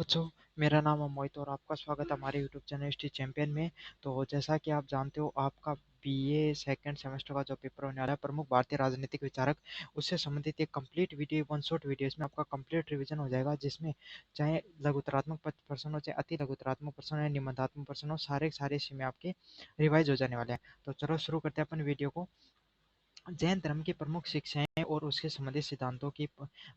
बच्चों, मेरा नाम है मोहित और आपका स्वागत है हमारे यूट्यूब चैनल हिस्ट्री चैंपियन में। तो जैसा कि आप जानते हो, आपका बीए सेकंड सेमेस्टर का जो पेपर होने वाला है, प्रमुख भारतीय राजनीतिक विचारक, उससे संबंधित एक complete video, one shot video, इसमें आपका कंप्लीट रिवीजन हो जाएगा, जिसमें चाहे लघुतरात्मक प्रश्न हो, चाहे अति लघुतरात्मक प्रश्न हो, निबंधात्मक प्रश्न हो, सारे सारे इसमें आपके रिवाइज हो जाने वाले हैं। तो चलो शुरू करते हैं अपन वीडियो को। जैन धर्म की प्रमुख शिक्षाएं और उसके संबंधित सिद्धांतों की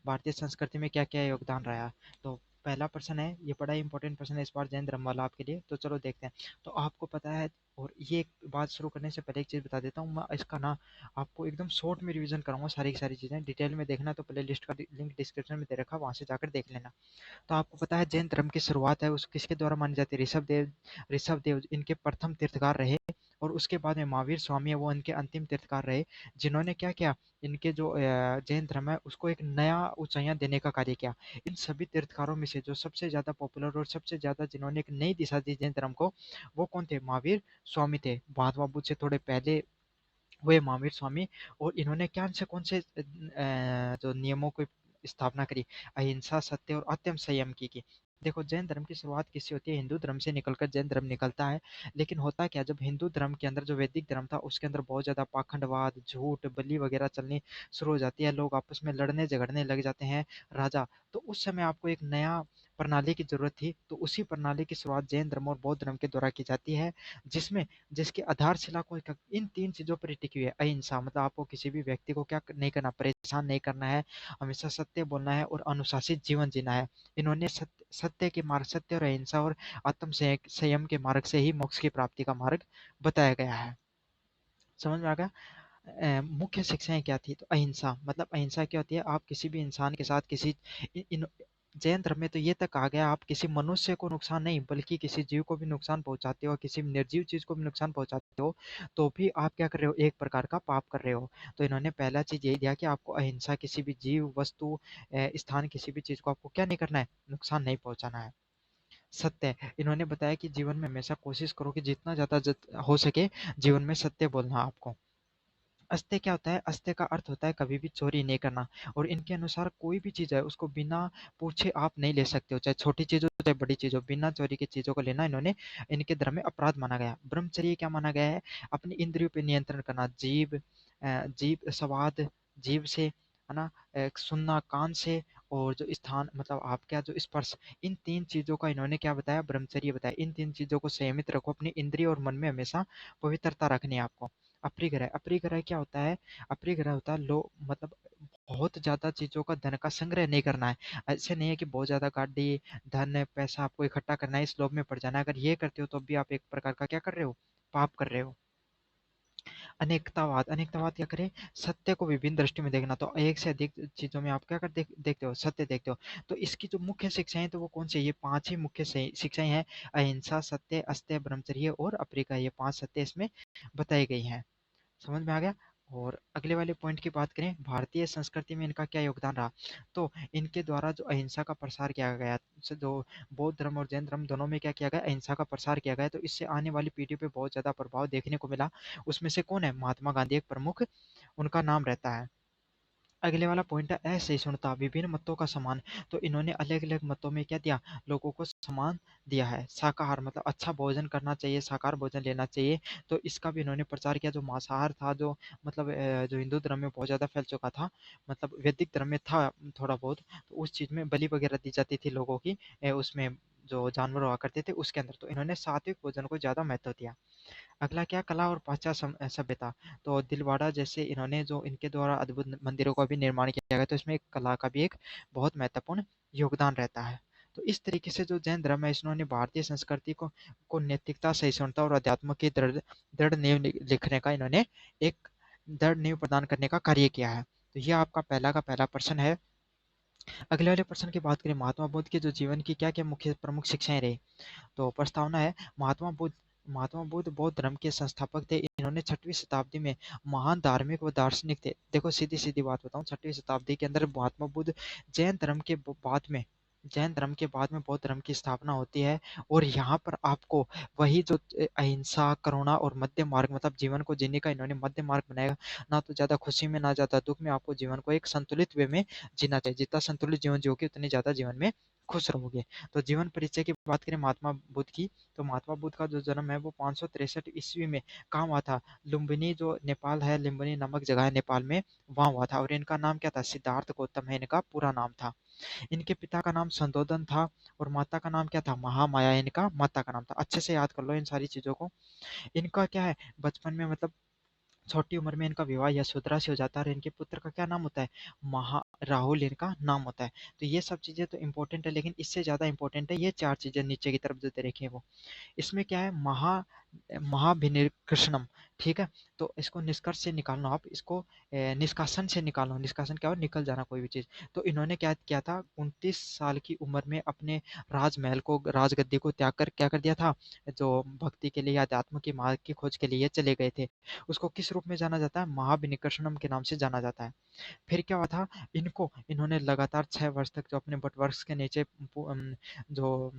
भारतीय संस्कृति में क्या क्या योगदान रहा। तो पहला प्रश्न है, ये बड़ा इंपॉर्टेंट प्रश्न है इस बार जैन धर्म वाला आपके लिए। तो चलो देखते हैं। तो आपको पता है, और ये एक बात शुरू करने से पहले एक चीज़ बता देता हूँ, मैं इसका ना आपको एकदम शॉर्ट में रिवीजन कराऊंगा। सारी की सारी चीज़ें डिटेल में देखना तो प्ले लिस्ट का लिंक डिस्क्रिप्शन में दे रखा, वहाँ से जाकर देख लेना। तो आपको पता है जैन धर्म की शुरुआत है उस किसके द्वारा मानी जाती है? ऋषभ देव इनके प्रथम तीर्थकार रहे, और उसके बाद में महावीर स्वामी है, वो इनके अंतिम तीर्थकार रहे, जिन्होंने क्या किया, इनके जो जैन धर्म है उसको एक नया ऊंचाइयां देने का कार्य किया। इन सभी तीर्थकारों में से जो सबसे ज्यादा पॉपुलर और सबसे ज्यादा जिन्होंने एक नई दिशा दी जैन धर्म को, वो कौन थे? महावीर स्वामी थे। महात्मा बुद्ध से थोड़े पहले हुए महावीर स्वामी। और इन्होंने क्या से कौन से जो नियमों की स्थापना करी? अहिंसा, सत्य और अत्यंत संयम की। देखो, जैन धर्म की शुरुआत किससे होती है? हिंदू धर्म से निकलकर जैन धर्म निकलता है। लेकिन होता क्या, जब हिंदू धर्म के अंदर जो वैदिक धर्म था उसके अंदर बहुत ज्यादा पाखंडवाद, झूठ, बलि वगैरह चलनी शुरू हो जाती है, लोग आपस में लड़ने झगड़ने लग जाते हैं, राजा। तो उस समय आपको एक नया प्रणाली की जरूरत थी। तो उसी प्रणाली की शुरुआत जैन धर्म और बौद्ध धर्म के द्वारा की जाती है, जिसमें जिसकी आधारशिला को इन तीन चीजों पर टिकी हुई है। अहिंसा मतलब आपको किसी भी व्यक्ति को क्या नहीं करना, परेशान नहीं करना है, हमेशा सत्य बोलना है और अनुशासित जीवन जीना है। इन्होंने सत्य के मार्ग, सत्य और अहिंसा और आत्म संयम के मार्ग से ही मोक्ष की प्राप्ति का मार्ग बताया गया है। समझ में आ गया? मुख्य शिक्षाएं क्या थी? तो अहिंसा मतलब अहिंसा क्या होती है? आप किसी भी इंसान के साथ किसी इन जैन धर्म में तो ये तक आ गया, आप किसी मनुष्य को नुकसान नहीं बल्कि किसी जीव को भी नुकसान पहुंचाते हो, किसी निर्जीव चीज को भी नुकसान पहुंचाते हो, तो भी आप क्या कर रहे हो? एक प्रकार का पाप कर रहे हो। तो इन्होंने पहला चीज यही दिया कि आपको अहिंसा, किसी भी जीव, वस्तु, स्थान, किसी भी चीज को आपको क्या नहीं करना है? नुकसान नहीं पहुंचाना है। सत्य, इन्होंने बताया कि जीवन में हमेशा कोशिश करो कि जितना ज्यादा हो सके जीवन में सत्य बोलना आपको। अस्त्य क्या होता है? अस्त्य का अर्थ होता है कभी भी चोरी नहीं करना। और इनके अनुसार कोई भी चीज़ है उसको बिना पूछे आप नहीं ले सकते हो, चाहे छोटी चीज़ हो चाहे बड़ी चीज़ हो। बिना चोरी की चीज़ों को लेना इन्होंने इनके धर्म में अपराध माना गया। ब्रह्मचर्य क्या माना गया है? अपनी इंद्रियों पे नियंत्रण करना। जीभ स्वाद, जीभ से है ना, सुनना कान से, और जो स्थान मतलब आप क्या, जो स्पर्श, इन तीन चीज़ों का इन्होंने क्या बताया? ब्रह्मचर्य बताया। इन तीन चीज़ों को संयमित रखो, अपनी इंद्रिय और मन में हमेशा पवित्रता रखनी है आपको। अपरिग्रह, अपरिग्रह क्या होता है? अपरिग्रह होता है लो मतलब बहुत ज़्यादा चीज़ों का, धन का संग्रह नहीं करना है। ऐसे नहीं है कि बहुत ज़्यादा गाड़ी, धन, पैसा आपको इकट्ठा करना है, इस लोभ में पड़ जाना है। अगर ये करते हो तो भी आप एक प्रकार का क्या कर रहे हो? पाप कर रहे हो। अनेकतावाद, अनेकतावाद क्या करे? सत्य को विभिन्न दृष्टि में देखना। तो एक से अधिक चीजों में आप क्या कर देखते हो? सत्य देखते हो। तो इसकी जो मुख्य शिक्षाएं तो वो कौन सी है? ये पांच ही मुख्य शिक्षाएं हैं। अहिंसा, सत्य, अस्त्य, ब्रह्मचर्य और अपरिग्रह, ये पांच सत्य इसमें बताई गई हैं। समझ में आ गया? और अगले वाले पॉइंट की बात करें, भारतीय संस्कृति में इनका क्या योगदान रहा? तो इनके द्वारा जो अहिंसा का प्रसार किया गया, जो बौद्ध धर्म और जैन धर्म दोनों में क्या किया गया? अहिंसा का प्रसार किया गया। तो इससे आने वाली पीढ़ी पे बहुत ज्यादा प्रभाव देखने को मिला। उसमें से कौन है? महात्मा गांधी एक प्रमुख उनका नाम रहता है। अगले वाला पॉइंट है असहिष्णुता, विभिन्न मतों का सम्मान। तो इन्होंने अलग अलग मतों में क्या दिया? लोगों को सम्मान दिया है। शाकाहार मतलब अच्छा भोजन करना चाहिए, शाकाहार भोजन लेना चाहिए। तो इसका भी इन्होंने प्रचार किया। जो मांसाहार था, जो मतलब जो हिंदू धर्म में बहुत ज़्यादा फैल चुका था, मतलब वैदिक धर्म में था थोड़ा बहुत, तो उस चीज़ में बलि वगैरह दी जाती थी लोगों की, उसमें जो जानवर हुआ करते थे उसके अंदर, तो इन्होंने सात्विक भोजन को ज़्यादा महत्व दिया। अगला क्या? कला और पाश्चात्य सभ्यता। तो दिलवाड़ा जैसे इन्होंने जो इनके द्वारा अद्भुत मंदिरों का भी निर्माण किया गया, तो इसमें एक कला का भी एक बहुत महत्वपूर्ण योगदान रहता है। तो इस तरीके से जो जैन धर्म है, इन्होंने भारतीय संस्कृति को नैतिकता, सहिष्णुता और अध्यात्म की दृढ़ दृढ़ नींव लिखने का, इन्होंने एक दृढ़ नींव प्रदान करने का कार्य किया है। तो यह आपका पहला का पहला प्रश्न है। अगले वाले प्रश्न की बात करें, महात्मा बुद्ध के जो जीवन की क्या क्या मुख्य प्रमुख शिक्षाएं रही? तो प्रस्तावना है, महात्मा बुद्ध बौद्ध धर्म के संस्थापक थे। इन्होंने 6वीं शताब्दी में महान धार्मिक व दार्शनिक थे। देखो सीधी सीधी बात बताऊं, 6वीं शताब्दी के अंदर महात्मा बुद्ध, जैन धर्म के बाद में जैन धर्म के बाद में बौद्ध धर्म की स्थापना होती है। और यहाँ पर आपको वही जो अहिंसा, करुणा और मध्य मार्ग, मतलब जीवन को जीने का इन्होंने मध्य मार्ग बनाया। ना तो ज्यादा खुशी में ना ज्यादा दुख में, आपको जीवन को एक संतुलित वे में जीना चाहिए। जितना संतुलित जीवन जियोगे उतनी ज्यादा जीवन में खुश रहोगे। तो जीवन परिचय की बात करें महात्मा बुद्ध की, तो महात्मा बुद्ध का जो जन्म है वो 563 ईस्वी में कहाँ हुआ था? लुम्बिनी जो नेपाल है, लुम्बिनी नामक जगह है नेपाल में, वहाँ हुआ था। और इनका नाम क्या था? सिद्धार्थ गौतम है इनका पूरा नाम था। इनके पिता का नाम संदोदन था और माता का नाम क्या था? महामाया इनका माता का नाम था। अच्छे से याद कर लो इन सारी चीज़ों को। इनका क्या है, बचपन में मतलब छोटी उम्र में इनका विवाह यशोधरा से हो जाता है और इनके पुत्र का क्या नाम होता है? महा राहुल इनका नाम होता है। तो ये सब चीज़ें तो इम्पोर्टेंट है, लेकिन इससे ज़्यादा इम्पोर्टेंट है ये 4 चीज़ें नीचे की तरफ जो दे रखी हैं वो। इसमें क्या है? महाभिनिर्कृष्णम, ठीक है? तो इसको निष्कर्ष से निकालना, आप इसको निष्कासन से निकालो। निष्कासन क्या हो? निकल जाना कोई भी चीज़। तो इन्होंने क्या किया था? 29 साल की उम्र में अपने राजमहल को, राजगद्दी को त्याग कर क्या कर दिया था? जो भक्ति के लिए, अध्यात्म की मार्ग की खोज के लिए चले गए थे। उसको किस रूप में जाना जाता है? महाभिनिर्कृष्णम के नाम से जाना जाता है। फिर क्या हुआ था? इन्होंने लगातार 6 वर्ष तक जो अपने वटवृक्ष के नीचे जो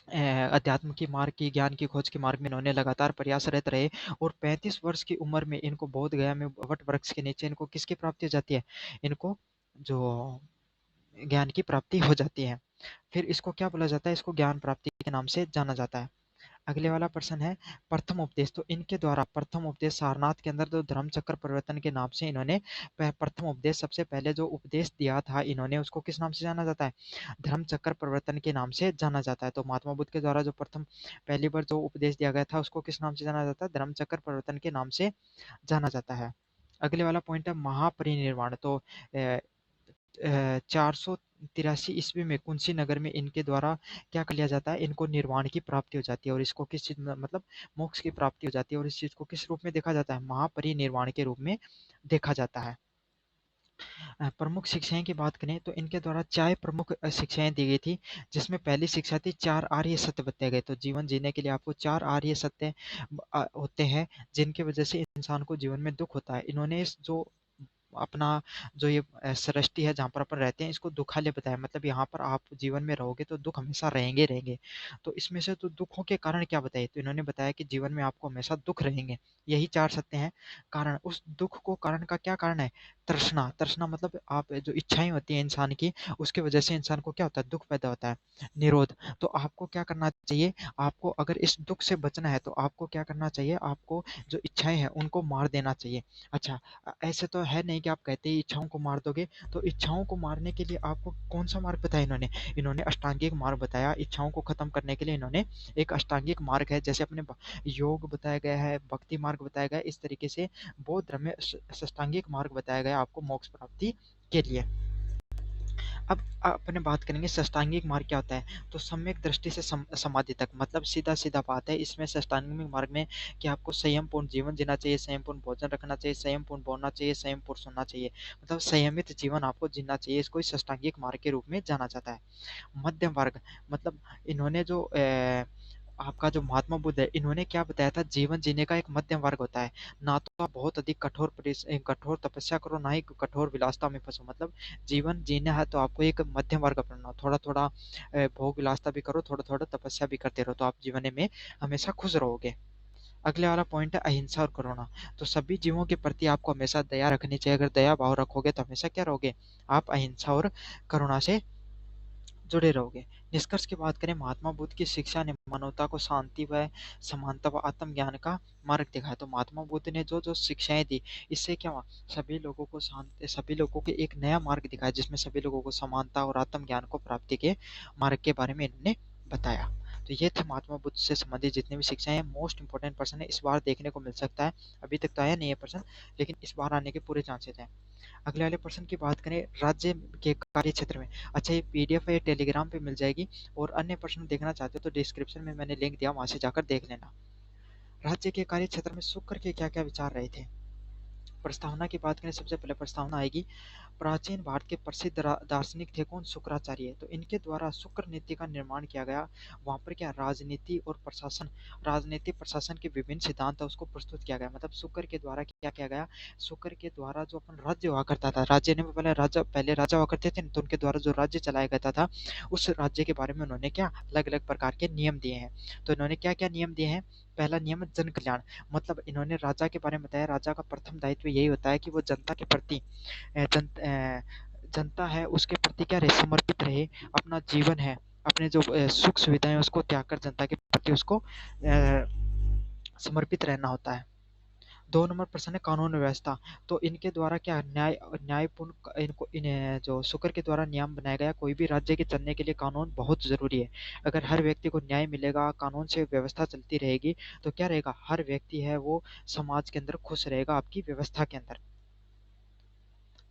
अध्यात्म की मार्ग की, ज्ञान की खोज के मार्ग में इन्होंने लगातार प्रयासरत रहे। और 35 वर्ष की उम्र में इनको बोध गया में वट वृक्ष के नीचे इनको किसकी प्राप्ति हो जाती है? इनको जो ज्ञान की प्राप्ति हो जाती है। फिर इसको क्या बोला जाता है? इसको ज्ञान प्राप्ति के नाम से जाना जाता है। अगले वाला प्रश्न है प्रथम उपदेश। तो इनके द्वारा प्रथम उपदेश सारनाथ के अंदर जो धर्म चक्र प्रवर्तन के नाम से इन्होंने प्रथम उपदेश, सबसे पहले जो उपदेश दिया था इन्होंने, उसको किस नाम से जाना जाता है? धर्म चक्र प्रवर्तन के नाम से जाना जाता है। तो महात्मा बुद्ध के द्वारा जो प्रथम पहली बार जो उपदेश दिया गया था उसको किस नाम से जाना जाता है? धर्म चक्र प्रवर्तन के नाम से जाना जाता है। अगले वाला पॉइंट है महापरिनिर्वाण। तो 483 ईस्वी में कुंसी नगर में इनके द्वारा क्या कर लिया जाता है? इनको निर्वाण की प्राप्ति हो जाती है और इसको किस चीज में, मतलब मोक्ष की प्राप्ति हो जाती है। और इस चीज को किस रूप में देखा जाता है? महापरिनिर्वाण के रूप में देखा जाता है। प्रमुख शिक्षाएं की बात करें तो इनके द्वारा 4 प्रमुख शिक्षाएं दी गई थी, जिसमें पहली शिक्षा थी 4 आर्य सत्य बताए गए। तो जीवन जीने के लिए आपको 4 आर्य सत्य होते हैं, जिनकी वजह से इंसान को जीवन में दुख होता है। इन्होंने इस जो अपना जो ये सृष्टि है जहाँ पर अपन रहते हैं, इसको दुखालय बताया। मतलब यहाँ पर आप जीवन में रहोगे तो दुख हमेशा रहेंगे रहेंगे। तो इसमें से तो दुखों के कारण क्या बताए? तो इन्होंने बताया कि जीवन में आपको हमेशा दुख रहेंगे। यही 4 सत्य हैं। कारण, उस दुख को कारण का क्या कारण है? तृष्णा। तृष्णा मतलब आप जो इच्छाएं होती हैं इंसान की, उसकी वजह से इंसान को क्या होता है? दुख पैदा होता है। निरोध। तो आपको क्या करना चाहिए? आपको अगर इस दुख से बचना है तो आपको क्या करना चाहिए? आपको जो इच्छाएं हैं उनको मार देना चाहिए। अच्छा, ऐसे तो है नहीं कि आप कहते ही इच्छाओं को मार दोगे। तो इच्छाओं को मारने के लिए आपको कौन सा मार्ग बताया इन्होंने? इन्होंने अष्टांगिक मार्ग बताया। इच्छाओं को खत्म करने के लिए इन्होंने एक अष्टांगिक मार्ग है, जैसे अपने योग बताया गया है, भक्ति मार्ग बताया गया है, इस तरीके से बौद्ध धर्म में अष्टांगिक मार्ग बताया गया आपको मोक्ष प्राप्ति के लिए। अब अपने बात करेंगे षष्टांगिक मार्ग क्या होता है। तो सम्यक दृष्टि से समाधि तक, मतलब सीधा सीधा बात है इसमें षष्टांगिक मार्ग में कि आपको संयम पूर्ण जीवन जीना चाहिए, संयम पूर्ण भोजन रखना चाहिए, संयम पूर्ण बोलना चाहिए, संयम पूर्ण सुनना चाहिए। मतलब संयमित जीवन आपको जीना चाहिए। इसको षष्टांगिक मार्ग के रूप में जाना जाता है। मध्यम वर्ग, मतलब इन्होंने जो आपका जो महात्मा बुद्ध है, इन्होंने क्या बताया था? जीवन जीने का एक मध्यम वर्ग होता है। ना तो आप बहुत अधिक कठोर तपस्या करो, ना ही कठोर विलासता में फंसो। मतलब जीवन जीना है तो आपको एक मध्यम वर्ग अपनाना हो। थोड़ा थोड़ा भोग विलासता भी करो, थोड़ा थोड़ा तपस्या भी करते रहो, तो आप जीवन में हमेशा खुश रहोगे। अगले वाला पॉइंट है अहिंसा और करुणा। तो सभी जीवों के प्रति आपको हमेशा दया रखनी चाहिए। अगर दया भाव रखोगे तो हमेशा क्या रहोगे? आप अहिंसा और करुणा से जुड़े रहोगे। निष्कर्ष की बात करें, महात्मा बुद्ध की शिक्षा ने मानवता को शांति व समानता व आत्मज्ञान का मार्ग दिखाया। तो महात्मा बुद्ध ने जो जो शिक्षाएं दी, इससे क्या हुआ? सभी लोगों को एक नया मार्ग दिखाया, जिसमें सभी लोगों को समानता और आत्मज्ञान को प्राप्ति के मार्ग के बारे में इन्होंने बताया। तो ये थे महात्मा बुद्ध से संबंधित जितनी भी शिक्षाएं हैं। मोस्ट इंपॉर्टेंट पर्सन है, इस बार देखने को मिल सकता है। अभी तक तो आया नहीं है पर्सन, लेकिन इस बार आने के पूरे चांसेस हैं। अगले वाले पर्सन की बात करें राज्य के कार्य क्षेत्र में। अच्छा, ये पीडीएफ है, ये टेलीग्राम पे मिल जाएगी। और अन्य प्रश्न देखना चाहते हो तो डिस्क्रिप्शन में मैंने लिंक दिया, वहां से जाकर देख लेना। राज्य के कार्य क्षेत्र में शुक्र के क्या क्या विचार रहे थे? प्रस्तावना की बात करें, सबसे पहले प्रस्तावना आएगी। प्राचीन भारत के प्रसिद्ध दार्शनिक थे कौन? शुक्राचार्य। तो इनके द्वारा शुक्र नीति का निर्माण किया गया। वहां पर क्या राजनीति और प्रशासन, राजनीति प्रशासन के विभिन्न सिद्धांत है उसको प्रस्तुत किया गया। मतलब शुक्र के द्वारा क्या किया गया? शुक्र के द्वारा जो अपन राज्य हुआ करता था, राज्य ने पहले राजा हुआ करते थे न, तो उनके द्वारा जो राज्य चलाया करता था, उस राज्य के बारे में उन्होंने क्या अलग अलग प्रकार के नियम दिए हैं। तो इन्होंने क्या क्या नियम दिए हैं? पहला नियम है जन कल्याण। मतलब इन्होंने राजा के बारे में बताया, राजा का प्रथम दायित्व यही होता है कि वो जनता के प्रति जन जनता है उसके प्रति क्या रहे, समर्पित रहे, अपना जीवन है, अपने जो सुख सुविधाएं उसको त्याग कर जनता के प्रति उसको समर्पित रहना होता है। 2 नंबर प्रश्न है कानून व्यवस्था। तो इनके द्वारा क्या न्यायपूर्ण इनको जो शुक्र के द्वारा नियम बनाया गया, कोई भी राज्य के चलने के लिए कानून बहुत ज़रूरी है। अगर हर व्यक्ति को न्याय मिलेगा, कानून से व्यवस्था चलती रहेगी, तो क्या रहेगा, हर व्यक्ति है वो समाज के अंदर खुश रहेगा आपकी व्यवस्था के अंदर।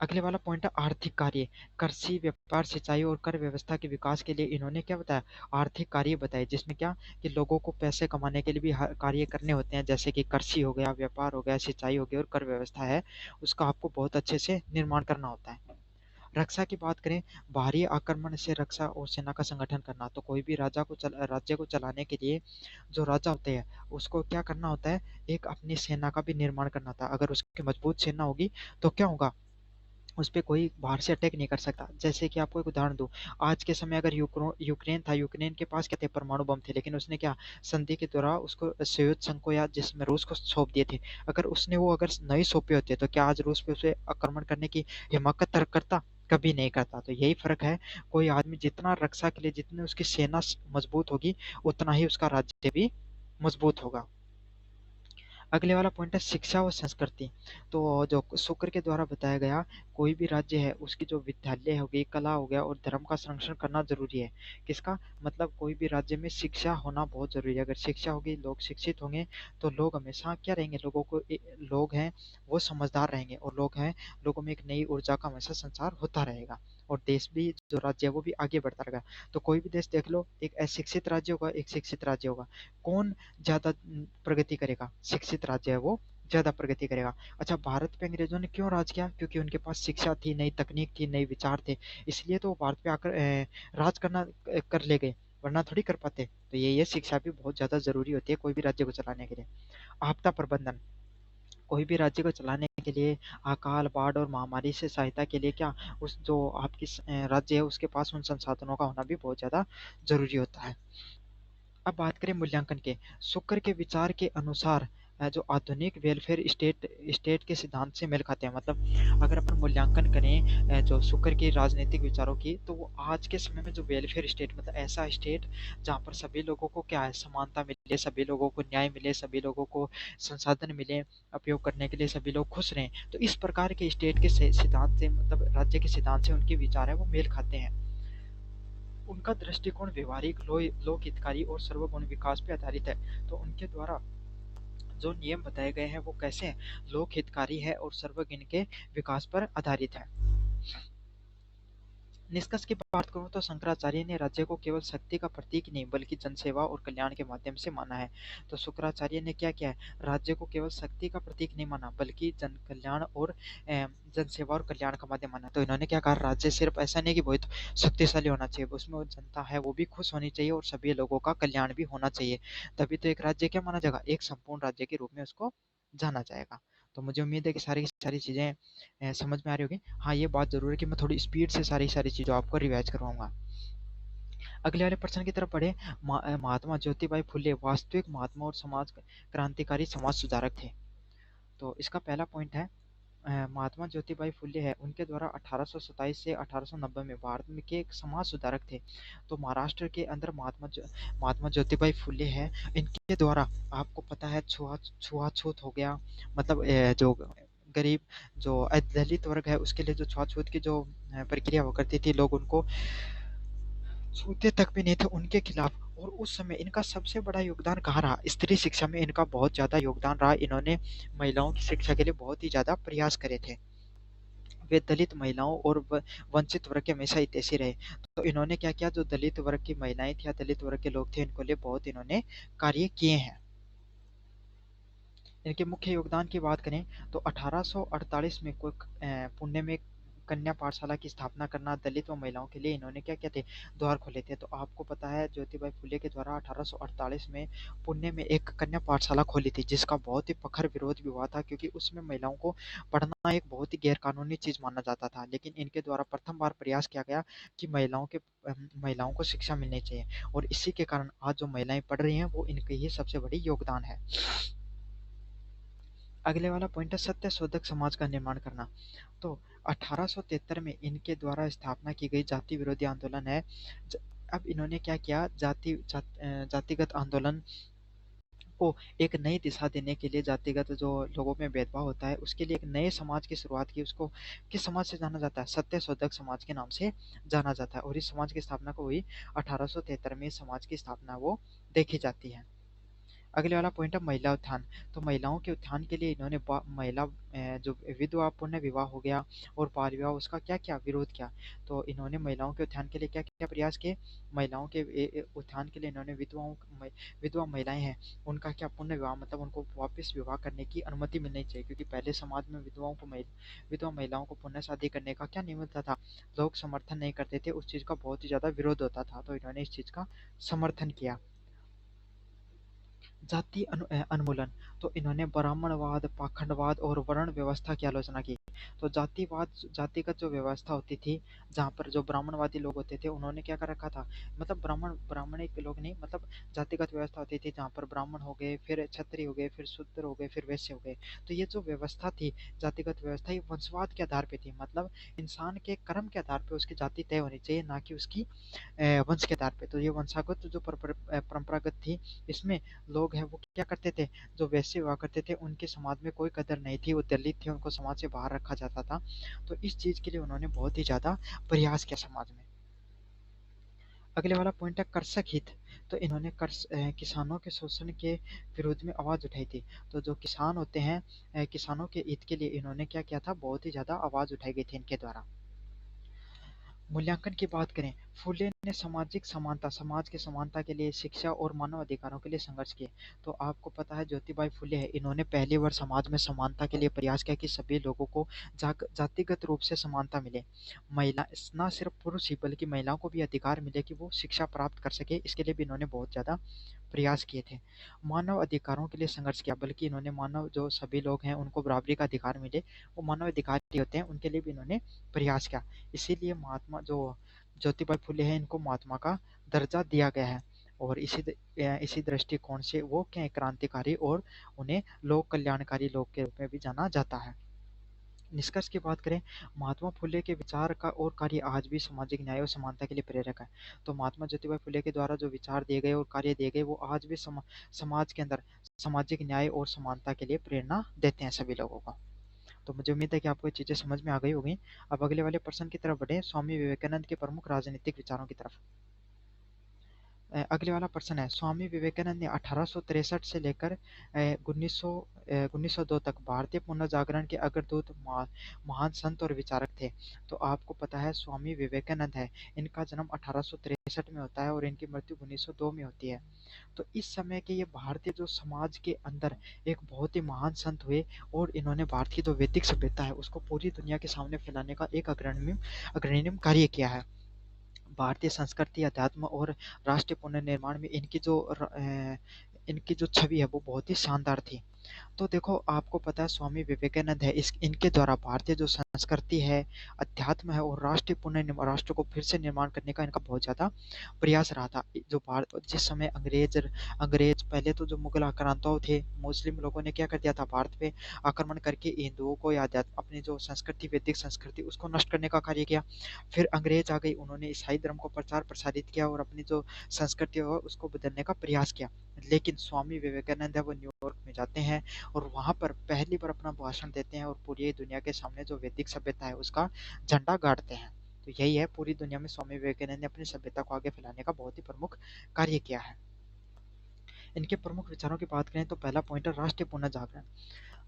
अगले वाला पॉइंट है आर्थिक कार्य। कृषि, व्यापार, सिंचाई और कर व्यवस्था के विकास के लिए इन्होंने क्या बताया, आर्थिक कार्य बताए, जिसमें क्या कि लोगों को पैसे कमाने के लिए भी कार्य करने होते हैं, जैसे कि कृषि हो गया, व्यापार हो गया, सिंचाई हो गया और कर व्यवस्था है उसका आपको बहुत अच्छे से निर्माण करना होता है। रक्षा की बात करें, बाहरी आक्रमण से रक्षा और सेना का संगठन करना। तो कोई भी राज्य को चलाने के लिए जो राजा होते हैं उसको क्या करना होता है, एक अपनी सेना का भी निर्माण करना होता है। अगर उसकी मजबूत सेना होगी तो क्या होगा, उस पे कोई बाहर से अटैक नहीं कर सकता। जैसे कि आपको एक उदाहरण दूँ, आज के समय अगर यूक्रेन था, यूक्रेन के पास क्या थे, परमाणु बम थे, लेकिन उसने क्या संधि के द्वारा उसको सोवियत संघ को या जिसमें रूस को सौंप दिए थे। अगर उसने वो अगर नहीं सौंपे होते तो क्या आज रूस पे उसे आक्रमण करने की हिम्मत करता? कभी नहीं करता। तो यही फ़र्क है, कोई आदमी जितना रक्षा के लिए जितनी उसकी सेना मजबूत होगी, उतना ही उसका राज्य भी मजबूत होगा। अगले वाला पॉइंट है शिक्षा व संस्कृति। तो जो शुक्र के द्वारा बताया गया, कोई भी राज्य है उसकी जो विद्यालय हो गई, कला हो गया और धर्म का संरक्षण करना जरूरी है। किसका मतलब, कोई भी राज्य में शिक्षा होना बहुत जरूरी है। अगर शिक्षा होगी, लोग शिक्षित होंगे, तो लोग हमेशा क्या रहेंगे, लोग हैं वो समझदार रहेंगे, और लोगों में एक नई ऊर्जा का हमेशा संचार होता रहेगा, और देश भी, जो राज्य है वो भी आगे बढ़ता रहेगा। तो कोई भी देश देख लो, एक अशिक्षित राज्य होगा, एक शिक्षित राज्य होगा, कौन ज़्यादा प्रगति करेगा, शिक्षित राज्य है वो ज़्यादा प्रगति करेगा। अच्छा, भारत पे अंग्रेजों ने क्यों राज किया, क्योंकि उनके पास शिक्षा थी, नई तकनीक थी, नए विचार थे, इसलिए तो वो भारत पे आकर राज कर ले गए, वरना थोड़ी कर पाते। तो ये शिक्षा भी बहुत ज़्यादा ज़रूरी होती है कोई भी राज्य को चलाने के लिए। आपदा प्रबंधन, कोई भी राज्य को चलाने के लिए अकाल, बाढ़ और महामारी से सहायता के लिए क्या, उस जो आपकी राज्य है उसके पास उन संसाधनों का होना भी बहुत ज़्यादा ज़रूरी होता है। अब बात करें मूल्यांकन के, शुक्र के विचार के अनुसार जो आधुनिक वेलफेयर स्टेट के सिद्धांत से मेल खाते हैं। मतलब अगर अपन मूल्यांकन करें जो शुक्र के राजनीतिक विचारों की, तो वो आज के समय में जो वेलफेयर स्टेट, मतलब ऐसा स्टेट जहाँ पर सभी लोगों को क्या है, समानता मिले, सभी लोगों को न्याय मिले, सभी लोगों को संसाधन मिले, उपयोग करने के लिए सभी लोग खुश रहें। तो इस प्रकार के स्टेट के सिद्धांत से, मतलब राज्य के सिद्धांत से उनके विचार है वो मेल खाते हैं। उनका दृष्टिकोण व्यवहारिक, लोक हितकारी और सर्वगुण विकास पे आधारित है। तो उनके द्वारा जो नियम बताए गए हैं वो कैसे हैं, लोक हितकारी है और सर्वगुण के विकास पर आधारित है। निष्कर्ष की बात करूं तो शंकराचार्य ने राज्य को केवल शक्ति का प्रतीक नहीं बल्कि जनसेवा और कल्याण के माध्यम से माना है। तो शुक्राचार्य ने क्या किया है, राज्य को केवल शक्ति का प्रतीक नहीं माना बल्कि जन कल्याण और जनसेवा और कल्याण का माध्यम माना। तो इन्होंने क्या कहा, राज्य सिर्फ ऐसा नहीं कि बहुत शक्तिशाली होना चाहिए, उसमें वो जनता है वो भी खुश होनी चाहिए और सभी लोगों का कल्याण भी होना चाहिए। तभी तो एक राज्य क्या माना जाएगा, एक संपूर्ण राज्य के रूप में उसको जाना जाएगा। तो मुझे उम्मीद है कि सारी की सारी चीज़ें समझ में आ रही होगी। हाँ, ये बात ज़रूर है कि मैं थोड़ी स्पीड से सारी सारी चीज़ों आपको रिवाइज करवाऊंगा। अगले वाले प्रश्न की तरफ बढ़े। महात्मा ज्योतिबाई फुले वास्तविक महात्मा और समाज क्रांतिकारी, समाज सुधारक थे। तो इसका पहला पॉइंट है, महात्मा ज्योतिबाई फुले है, उनके द्वारा 1827 से 1890 में भारत में के एक समाज सुधारक थे। तो महाराष्ट्र के अंदर महात्मा ज्योतिबाई फुले है, इनके द्वारा आपको पता है छुआछूत हो गया, मतलब जो गरीब, जो दलित वर्ग है उसके लिए जो छुआछूत की जो प्रक्रिया हुआ करती थी, लोग उनको छूते तक भी नहीं थे, उनके खिलाफ। और उस समय इनका सबसे बड़ा योगदान कहाँ रहा, स्त्री शिक्षा में इनका बहुत ज़्यादा योगदान रहा। इन्होंने महिलाओं की शिक्षा के लिए बहुत ही ज़्यादा प्रयास करे थे। वे दलित महिलाओं और वंचित वर्ग के हमेशा हितैषी रहे। तो इन्होंने क्या किया, जो दलित वर्ग की महिलाएं थी या दलित वर्ग के लोग थे, इनको लिए बहुत इन्होंने कार्य किए हैं। इनके मुख्य योगदान की बात करें तो 1848 में पुणे में कन्या पाठशाला की स्थापना करना, दलित व महिलाओं के लिए इन्होंने क्या किए थे, द्वार खोले थे। तो आपको पता है ज्योतिबाई फुले के द्वारा 1848 में पुणे में एक कन्या पाठशाला खोली थी, जिसका बहुत ही प्रखर विरोध भी हुआ था, क्योंकि उसमें महिलाओं को पढ़ना एक बहुत ही गैरकानूनी चीज़ माना जाता था। लेकिन इनके द्वारा प्रथम बार प्रयास किया गया कि महिलाओं को शिक्षा मिलनी चाहिए, और इसी के कारण आज जो महिलाएं पढ़ रही हैं वो इनके ही सबसे बड़ी योगदान है। अगले वाला पॉइंट है सत्य शोधक समाज का निर्माण करना। तो 1873 में इनके द्वारा स्थापना की गई जाति विरोधी आंदोलन है। ज- अब इन्होंने क्या किया, जातिगत आंदोलन को एक नई दिशा देने के लिए, जातिगत जो लोगों में भेदभाव होता है उसके लिए एक नए समाज की शुरुआत की। उसको किस समाज से जाना जाता है? सत्य शोधक समाज के नाम से जाना जाता है। और इस समाज की स्थापना को हुई 1873 में। इस समाज की स्थापना वो देखी जाती है। अगले वाला पॉइंट है महिला उत्थान। तो महिलाओं के उत्थान के लिए इन्होंने महिला जो विधवा पुण्य विवाह हो गया और बाल विवाह, उसका क्या क्या विरोध किया। तो इन्होंने महिलाओं के उत्थान के लिए क्या क्या प्रयास किए? महिलाओं के उत्थान के लिए इन्होंने विधवा महिलाएं हैं उनका क्या पुण्य विवाह, मतलब उनको वापस विवाह करने की अनुमति मिलनी चाहिए, क्योंकि पहले समाज में विधवा महिलाओं को पुण्य शादी करने का क्या नहीं मिलता था, लोग समर्थन नहीं करते थे, उस चीज का बहुत ही ज्यादा विरोध होता था। तो इन्होंने इस चीज का समर्थन किया। उन्मूलन। तो इन्होंने ब्राह्मणवाद, पाखंडवाद और वर्ण व्यवस्था की आलोचना की। तो जातिगत जो व्यवस्था होती थी, जहाँ पर जो ब्राह्मणवादी लोग होते थे उन्होंने क्या कर रखा था, मतलब ब्राह्मणिक लोग नहीं, मतलब जातिगत व्यवस्था होती थी जहाँ पर ब्राह्मण हो गए, फिर क्षत्रिय हो गए, फिर शूद्र हो गए, फिर वैश्य हो गए। तो ये जो व्यवस्था थी, जातिगत व्यवस्था, ये वंशवाद के आधार पे थी, मतलब इंसान के कर्म के आधार पे उसकी जाति तय होनी चाहिए, ना कि उसकी वंश के आधार पे। तो ये वंशागत जो परंपरागत थी, इसमें लोग हैं वो क्या करते थे, जो वैश्य हुआ करते थे उनके समाज में कोई कदर नहीं थी, वो दलित थे, उनको समाज से बाहर रखा जाता था। तो इस चीज के लिए उन्होंने बहुत ही ज्यादा प्रयास किया समाज में। अगले वाला पॉइंट है कृषक हित। तो इन्होंने किसानों के शोषण के विरोध में आवाज उठाई थी। तो जो किसान होते हैं, किसानों के हित के लिए इन्होंने क्या किया था, बहुत ही ज्यादा आवाज उठाई गई थी इनके द्वारा। मूल्यांकन की बात करें, फुले ने सामाजिक समानता, समाज की समानता के लिए, शिक्षा और मानव अधिकारों के लिए संघर्ष किए। तो आपको पता है ज्योतिबाई फुले है, इन्होंने पहली बार समाज में समानता के लिए प्रयास किया कि सभी लोगों को जातिगत रूप से समानता मिले। महिला, ना सिर्फ पुरुष ही बल्कि महिलाओं को भी अधिकार मिले कि वो शिक्षा प्राप्त कर सके, इसके लिए भी इन्होंने बहुत ज़्यादा प्रयास किए थे। मानव अधिकारों के लिए संघर्ष किया, बल्कि इन्होंने मानव जो सभी लोग हैं उनको बराबरी का अधिकार मिले, वो मानव अधिकारी होते हैं, उनके लिए भी इन्होंने प्रयास किया। इसीलिए महात्मा जो ज्योतिबा फुले हैं इनको महात्मा का दर्जा दिया गया है। और इसी दृष्टिकोण से वो क्या है, क्रांतिकारी और उन्हें लोक कल्याणकारी लोग के रूप में भी जाना जाता है। निष्कर्ष की बात करें, महात्मा फुले के विचार का और कार्य आज भी सामाजिक न्याय और समानता के लिए प्रेरक है। तो महात्मा ज्योतिबा फुले के द्वारा जो विचार दिए गए और कार्य दिए गए वो आज भी समाज के अंदर सामाजिक न्याय और समानता के लिए प्रेरणा देते हैं सभी लोगों को। तो मुझे उम्मीद है कि आपको ये चीज़ें समझ में आ गई होगी। अब अगले वाले प्रश्न की तरफ बढ़े, स्वामी विवेकानंद के प्रमुख राजनीतिक विचारों की तरफ। अगले वाला प्रश्न है, स्वामी विवेकानंद ने 1863 से लेकर 1902 तक भारतीय पुनर्जागरण के अग्रदूत, महान संत और विचारक थे। तो आपको पता है स्वामी विवेकानंद है, इनका जन्म 1863 में होता है और इनकी मृत्यु 1902 में होती है। तो इस समय के ये भारतीय जो समाज के अंदर एक बहुत ही महान संत हुए और इन्होंने भारत की जो वैदिक सभ्यता है उसको पूरी दुनिया के सामने फैलाने का एक अग्रणी कार्य किया है। भारतीय संस्कृति, अध्यात्म और राष्ट्रीय पुनर्निर्माण में इनकी जो छवि है वो बहुत ही शानदार थी। तो देखो आपको पता है स्वामी विवेकानंद है, इस इनके द्वारा भारतीय जो संस्कृति है, अध्यात्म है और राष्ट्रीय पुनर्निर्माण, राष्ट्र को फिर से निर्माण करने का इनका बहुत ज़्यादा प्रयास रहा था। जो भारत जिस समय अंग्रेज पहले तो जो मुगल आक्रांताओं थे, मुस्लिम लोगों ने क्या कर दिया था, भारत पे आक्रमण करके हिंदुओं को या अपनी जो संस्कृति, वैदिक संस्कृति उसको नष्ट करने का कार्य किया। फिर अंग्रेज आ गई, उन्होंने ईसाई धर्म को प्रचार प्रसारित किया और अपनी जो संस्कृति है उसको बदलने का प्रयास किया। लेकिन स्वामी विवेकानंद है वो न्यूयॉर्क में जाते हैं और वहाँ पर पहली बार अपना भाषण देते हैं और पूरी दुनिया के सामने जो वैदिक सभ्यता है उसका झंडा गाड़ते हैं। तो यही है, पूरी दुनिया में स्वामी विवेकानंद ने अपनी सभ्यता को आगे फैलाने का बहुत ही प्रमुख कार्य किया है। इनके प्रमुख विचारों की बात करें तो पहला पॉइंट है राष्ट्रीय पुनर्जागरण।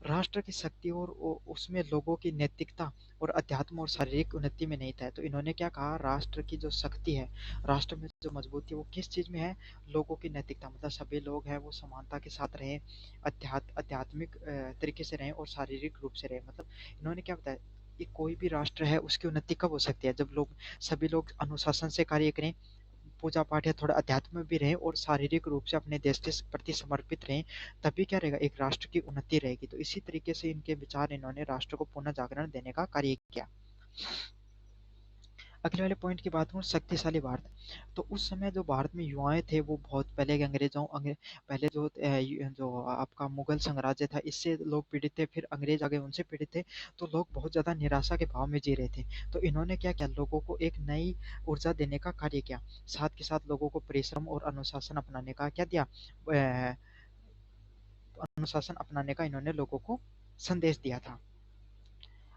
राष्ट्र की शक्ति और उसमें लोगों की नैतिकता और अध्यात्म और शारीरिक उन्नति में नहीं था। तो इन्होंने क्या कहा, राष्ट्र की जो शक्ति है, राष्ट्र में जो मजबूती है वो किस चीज में है, लोगों की नैतिकता, मतलब सभी लोग हैं वो समानता के साथ रहें, आध्यात्मिक तरीके से रहें और शारीरिक रूप से रहें। मतलब इन्होंने क्या बताया कि कोई भी राष्ट्र है उसकी उन्नति कब हो सकती है, जब सभी लोग अनुशासन से कार्य करें, पूजा पाठ या थोड़ा अध्यात्म में भी रहें और शारीरिक रूप से अपने देश के प्रति समर्पित रहें, तभी क्या रहेगा, एक राष्ट्र की उन्नति रहेगी। तो इसी तरीके से इनके विचार, इन्होंने राष्ट्र को पुनः जागरण देने का कार्य किया। अगले वाले पॉइंट की बात करूँ, शक्तिशाली भारत। तो उस समय जो भारत में युवाएँ थे वो बहुत पहले के पहले जो आपका मुगल साम्राज्य था इससे लोग पीड़ित थे, फिर अंग्रेज आ गए उनसे पीड़ित थे, तो लोग बहुत ज़्यादा निराशा के भाव में जी रहे थे। तो इन्होंने क्या किया, लोगों को एक नई ऊर्जा देने का कार्य किया। साथ के साथ लोगों को परिश्रम और अनुशासन अपनाने का क्या दिया, अनुशासन अपनाने का इन्होंने लोगों को संदेश दिया था।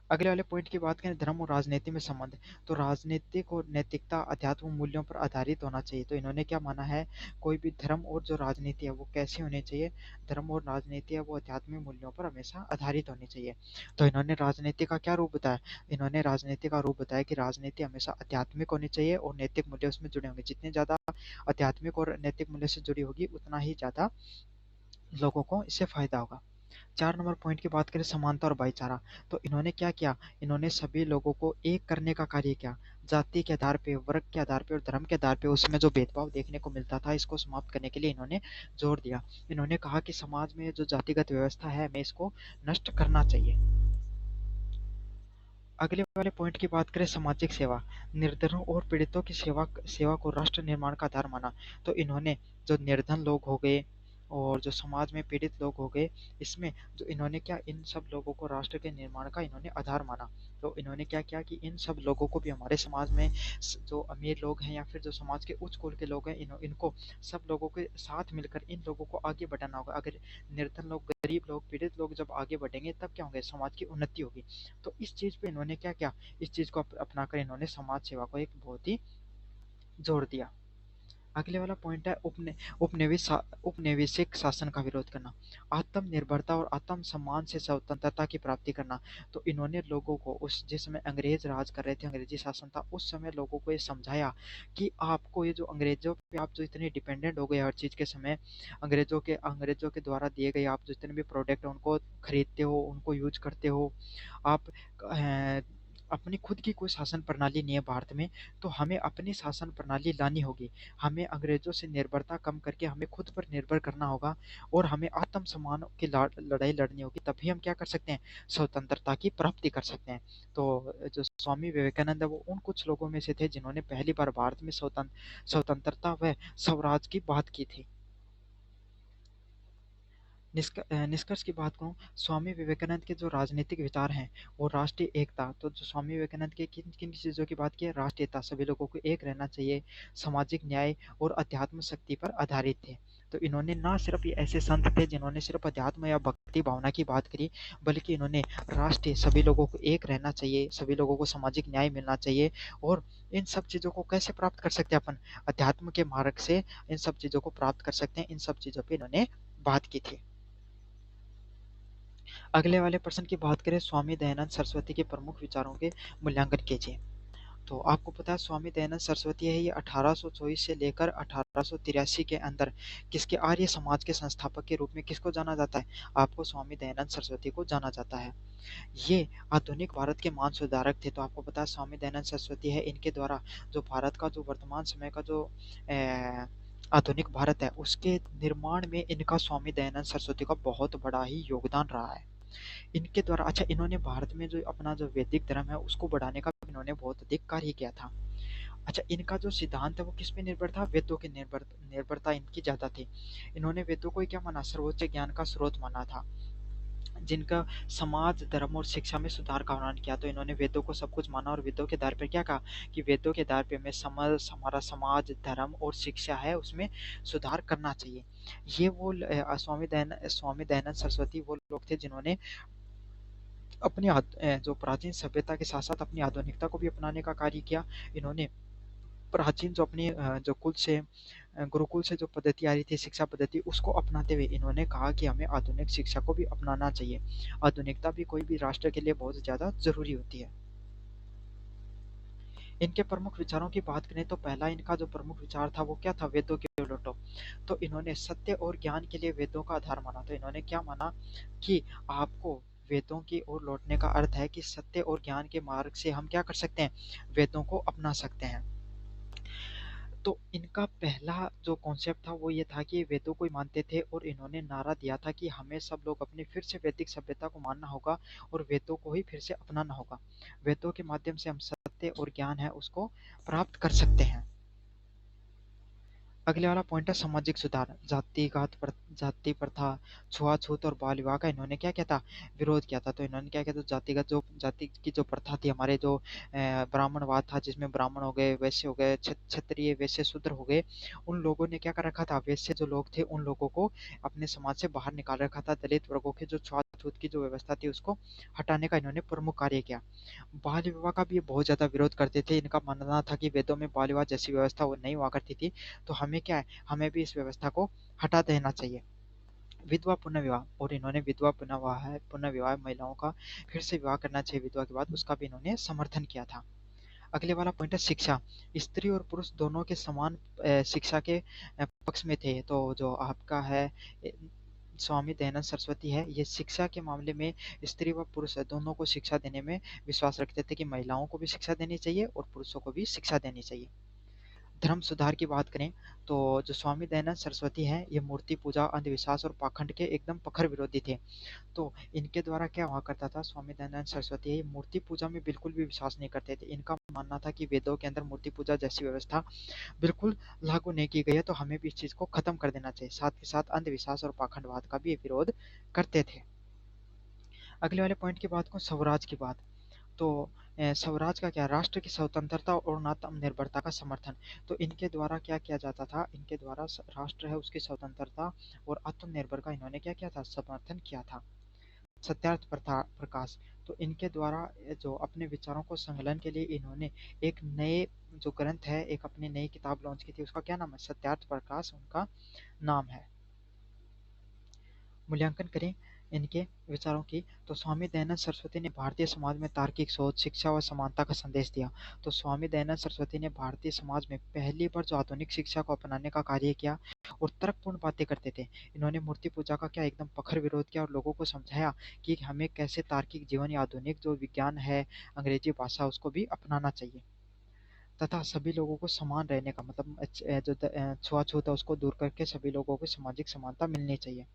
अगले वाले पॉइंट की बात करें, धर्म और राजनीति में संबंध। तो राजनीतिक और नैतिकता अध्यात्म मूल्यों पर आधारित होना चाहिए। तो इन्होंने क्या माना है, कोई भी धर्म और जो राजनीति है वो कैसी होनी चाहिए, धर्म और राजनीति है वो आध्यात्मिक मूल्यों पर हमेशा आधारित होनी चाहिए। तो इन्होंने राजनीति का क्या रूप बताया, इन्होंने राजनीति का रूप बताया कि राजनीति हमेशा आध्यात्मिक होनी चाहिए और नैतिक मूल्य उसमें जुड़े होंगे। जितने ज़्यादा आध्यात्मिक और नैतिक मूल्य से जुड़ी होगी उतना ही ज़्यादा लोगों को इससे फायदा होगा। 4 नंबर पॉइंट की बात करें, समानता और भाईचारा। तो इन्होंने क्या किया, इन्होंने सभी लोगों को एक करने का कार्य किया। जाति के आधार पे, वर्ग के आधार पे और धर्म के आधार पे उसमें जो भेदभाव देखने को मिलता था इसको समाप्त करने के लिए इन्होंने जोर दिया। इन्होंने कहा कि समाज में जो जातिगत व्यवस्था है हमें इसको नष्ट करना चाहिए। अगले वाले पॉइंट की बात करें, सामाजिक सेवा। निर्धनों और पीड़ितों की सेवा सेवा को राष्ट्र निर्माण का आधार माना। तो इन्होंने जो निर्धन लोग हो गए और जो समाज में पीड़ित लोग हो गए, इसमें जो इन्होंने क्या, इन सब लोगों को राष्ट्र के निर्माण का इन्होंने आधार माना। तो इन्होंने क्या किया कि इन सब लोगों को भी, हमारे समाज में जो अमीर लोग हैं या फिर जो समाज के उच्च कुल के लोग हैं, इनको सब लोगों के साथ मिलकर इन लोगों को आगे बढ़ाना होगा। अगर निर्धन लोग, गरीब लोग, पीड़ित लोग जब आगे बढ़ेंगे तब क्या होंगे, समाज की उन्नति होगी। तो इस चीज़ पे इन्होंने क्या किया, इस चीज़ को अपनाकर इन्होंने समाज सेवा को एक बहुत ही जोर दिया। अगले वाला पॉइंट है, उपनिवेशिक शासन का विरोध करना। आत्मनिर्भरता और आत्म सम्मान से स्वतंत्रता की प्राप्ति करना। तो इन्होंने लोगों को, उस जिस समय अंग्रेज राज कर रहे थे, अंग्रेजी शासन था, उस समय लोगों को ये समझाया कि आपको ये जो अंग्रेजों पे आप जो इतने डिपेंडेंट हो गए हर चीज़ के समय, अंग्रेजों के द्वारा दिए गए आप जितने भी प्रोडक्ट हैं उनको खरीदते हो, उनको यूज करते हो आप, अपनी खुद की कोई शासन प्रणाली नहीं है भारत में, तो हमें अपनी शासन प्रणाली लानी होगी। हमें अंग्रेजों से निर्भरता कम करके हमें खुद पर निर्भर करना होगा और हमें आत्मसम्मान की लड़ाई लड़नी होगी, तभी हम क्या कर सकते हैं, स्वतंत्रता की प्राप्ति कर सकते हैं। तो जो स्वामी विवेकानंद है वो उन कुछ लोगों में से थे जिन्होंने पहली बार भारत में स्वतंत्रता व स्वराज की बात की थी। निष्कर्ष की बात करूँ, स्वामी विवेकानंद के जो राजनीतिक विचार हैं वो राष्ट्रीय एकता। तो जो स्वामी विवेकानंद के किन किन चीज़ों की बात की है, राष्ट्रीय एकता, सभी लोगों को एक रहना चाहिए, सामाजिक न्याय और अध्यात्म शक्ति पर आधारित थे। तो इन्होंने ना सिर्फ ये ऐसे संत थे जिन्होंने सिर्फ अध्यात्म या भक्ति भावना की बात करी, बल्कि इन्होंने राष्ट्रीय, सभी लोगों को एक रहना चाहिए, सभी लोगों को सामाजिक न्याय मिलना चाहिए। और इन सब चीज़ों को कैसे प्राप्त कर सकते हैं अपन, अध्यात्म के मार्ग से इन सब चीज़ों को प्राप्त कर सकते हैं। इन सब चीज़ों पे इन्होंने बात की थी। अगले वाले प्रश्न की बात करें, स्वामी दयानंद सरस्वती के प्रमुख विचारों के मूल्यांकन कीजिए। तो आपको पता है स्वामी दयानंद सरस्वती है, ये 1824 से लेकर 1883 के अंदर किसके, आर्य समाज के संस्थापक के रूप में किसको जाना जाता है, आपको स्वामी दयानंद सरस्वती को जाना जाता है। ये आधुनिक भारत के मान सुधारक थे। तो आपको पता है स्वामी दयानंद सरस्वती है, इनके द्वारा जो भारत का जो वर्तमान समय का जो आधुनिक भारत है उसके निर्माण में इनका, स्वामी दयानंद सरस्वती का बहुत बड़ा ही योगदान रहा है। इनके द्वारा, अच्छा, इन्होंने भारत में जो अपना जो वैदिक धर्म है उसको बढ़ाने का भी इन्होंने बहुत अधिक कार्य किया था। अच्छा, इनका जो सिद्धांत है वो किस पे निर्भर था, वेदों के निर्भरता इनकी ज्यादा थी। इन्होंने वेदों को ही क्या माना, सर्वोच्च ज्ञान का स्रोत माना था, जिनका समाज, धर्म और शिक्षा में सुधार का वर्णन किया। तो इन्होंने वेदों को सब कुछ माना और वेदों के आधार पर क्या कहा कि वेदों के आधार पे हमें हमारा समाज, धर्म और शिक्षा है उसमें सुधार करना चाहिए। ये वो स्वामी दयानंद सरस्वती वो लोग थे जिन्होंने अपनी जो प्राचीन सभ्यता के साथ साथ अपनी आधुनिकता को भी अपनाने का कार्य किया। इन्होंने प्राचीन जो अपनी जो कुल से गुरुकुल से जो पद्धति आ रही थी, शिक्षा पद्धति, उसको अपनाते हुए इन्होंने कहा कि हमें आधुनिक शिक्षा को भी अपनाना चाहिए। आधुनिकता भी कोई भी राष्ट्र के लिए बहुत ज़्यादा ज़रूरी होती है। इनके प्रमुख विचारों की बात करें तो पहला इनका जो प्रमुख विचार था वो क्या था, वेदों के लौटो। तो इन्होंने सत्य और ज्ञान के लिए वेदों का आधार माना। तो इन्होंने क्या माना कि आपको वेदों की ओर लौटने का अर्थ है कि सत्य और ज्ञान के मार्ग से हम क्या कर सकते हैं, वेदों को अपना सकते हैं। तो इनका पहला जो कॉन्सेप्ट था वो ये था कि वेदों को ही मानते थे और इन्होंने नारा दिया था कि हमें सब लोग अपनी फिर से वैदिक सभ्यता को मानना होगा और वेदों को ही फिर से अपनाना होगा। वेदों के माध्यम से हम सत्य और ज्ञान है उसको प्राप्त कर सकते हैं। अगले वाला पॉइंट है सामाजिक सुधार। जाति प्रथा, छुआछूत और बाल विवाह का इन्होंने क्या किया था, विरोध किया था। तो इन्होंने क्या किया था, जातिगत जो जाति की जो प्रथा थी, हमारे जो ब्राह्मणवाद था, जिसमें ब्राह्मण हो गए, वैश्य हो गए, क्षत्रिय, वैश्य, शूद्र हो गए, उन लोगों ने क्या कर रखा था, वैश्य जो लोग थे उन लोगों को अपने समाज से बाहर निकाल रखा था। दलित वर्गों के जो छुआछूत की जो व्यवस्था थी उसको हटाने का इन्होंने प्रमुख कार्य किया। बाल विवाह का भी ये बहुत ज्यादा विरोध करते थे। इनका मानना था कि वेदों में बाल विवाह जैसी व्यवस्था वो नहीं हुआ करती थी, तो हमें क्या है, हमें भी इस व्यवस्था को हटा देना चाहिए। विधवा पुनर्विवाह, और इन्होंने विधवा पुनर्विवाह महिलाओं का फिर से विवाह करना चाहिए विधवा के बाद, उसका भी इन्होंने समर्थन किया था। अगले वाला पॉइंट है शिक्षा। स्त्री और पुरुष दोनों के समान शिक्षा के पक्ष में थे। तो जो आपका है ए, स्वामी दयानंद सरस्वती है, ये शिक्षा के मामले में स्त्री व पुरुष दोनों को शिक्षा देने में विश्वास रखते थे कि महिलाओं को भी शिक्षा देनी चाहिए और पुरुषों को भी शिक्षा देनी चाहिए। धर्म सुधार की बात करें तो जो स्वामी दयानंद सरस्वती हैं, ये मूर्ति पूजा, अंधविश्वास और पाखंड के एकदम प्रखर विरोधी थे। तो इनके द्वारा क्या हुआ करता था, स्वामी दयानंद सरस्वती ये मूर्ति पूजा में बिल्कुल भी विश्वास नहीं करते थे। इनका मानना था कि वेदों के अंदर मूर्ति पूजा जैसी व्यवस्था बिल्कुल लागू नहीं की गई है, तो हमें भी इस चीज को खत्म कर देना चाहिए। साथ ही साथ अंधविश्वास और पाखंडवाद का भी ये विरोध करते थे। अगले वाले पॉइंट की बात करूं, स्वराज की बात, तो स्वराज का क्या, राष्ट्र की स्वतंत्रता और आत्मनिर्भरता का समर्थन। तो इनके द्वारा क्या किया जाता था, इनके द्वारा राष्ट्र है उसकी स्वतंत्रता और आत्मनिर्भर का इन्होंने क्या किया था, समर्थन किया था। सत्यार्थ प्रकाश, तो इनके द्वारा जो अपने विचारों को संकलन के लिए इन्होंने एक नए जो ग्रंथ है, एक अपनी नई किताब लॉन्च की थी, उसका क्या नाम है, सत्यार्थ प्रकाश उनका नाम है। मूल्यांकन करें इनके विचारों की, तो स्वामी दयानंद सरस्वती ने भारतीय समाज में तार्किक सोच, शिक्षा व समानता का संदेश दिया। तो स्वामी दयानंद सरस्वती ने भारतीय समाज में पहली बार जो आधुनिक शिक्षा को अपनाने का कार्य किया और तर्कपूर्ण बातें करते थे। इन्होंने मूर्ति पूजा का क्या एकदम प्रखर विरोध किया और लोगों को समझाया कि हमें कैसे तार्किक जीवन या आधुनिक जो विज्ञान है, अंग्रेजी भाषा, उसको भी अपनाना चाहिए। तथा सभी लोगों को समान रहने का मतलब जो छुआछूत है उसको दूर करके सभी लोगों को सामाजिक समानता मिलनी चाहिए।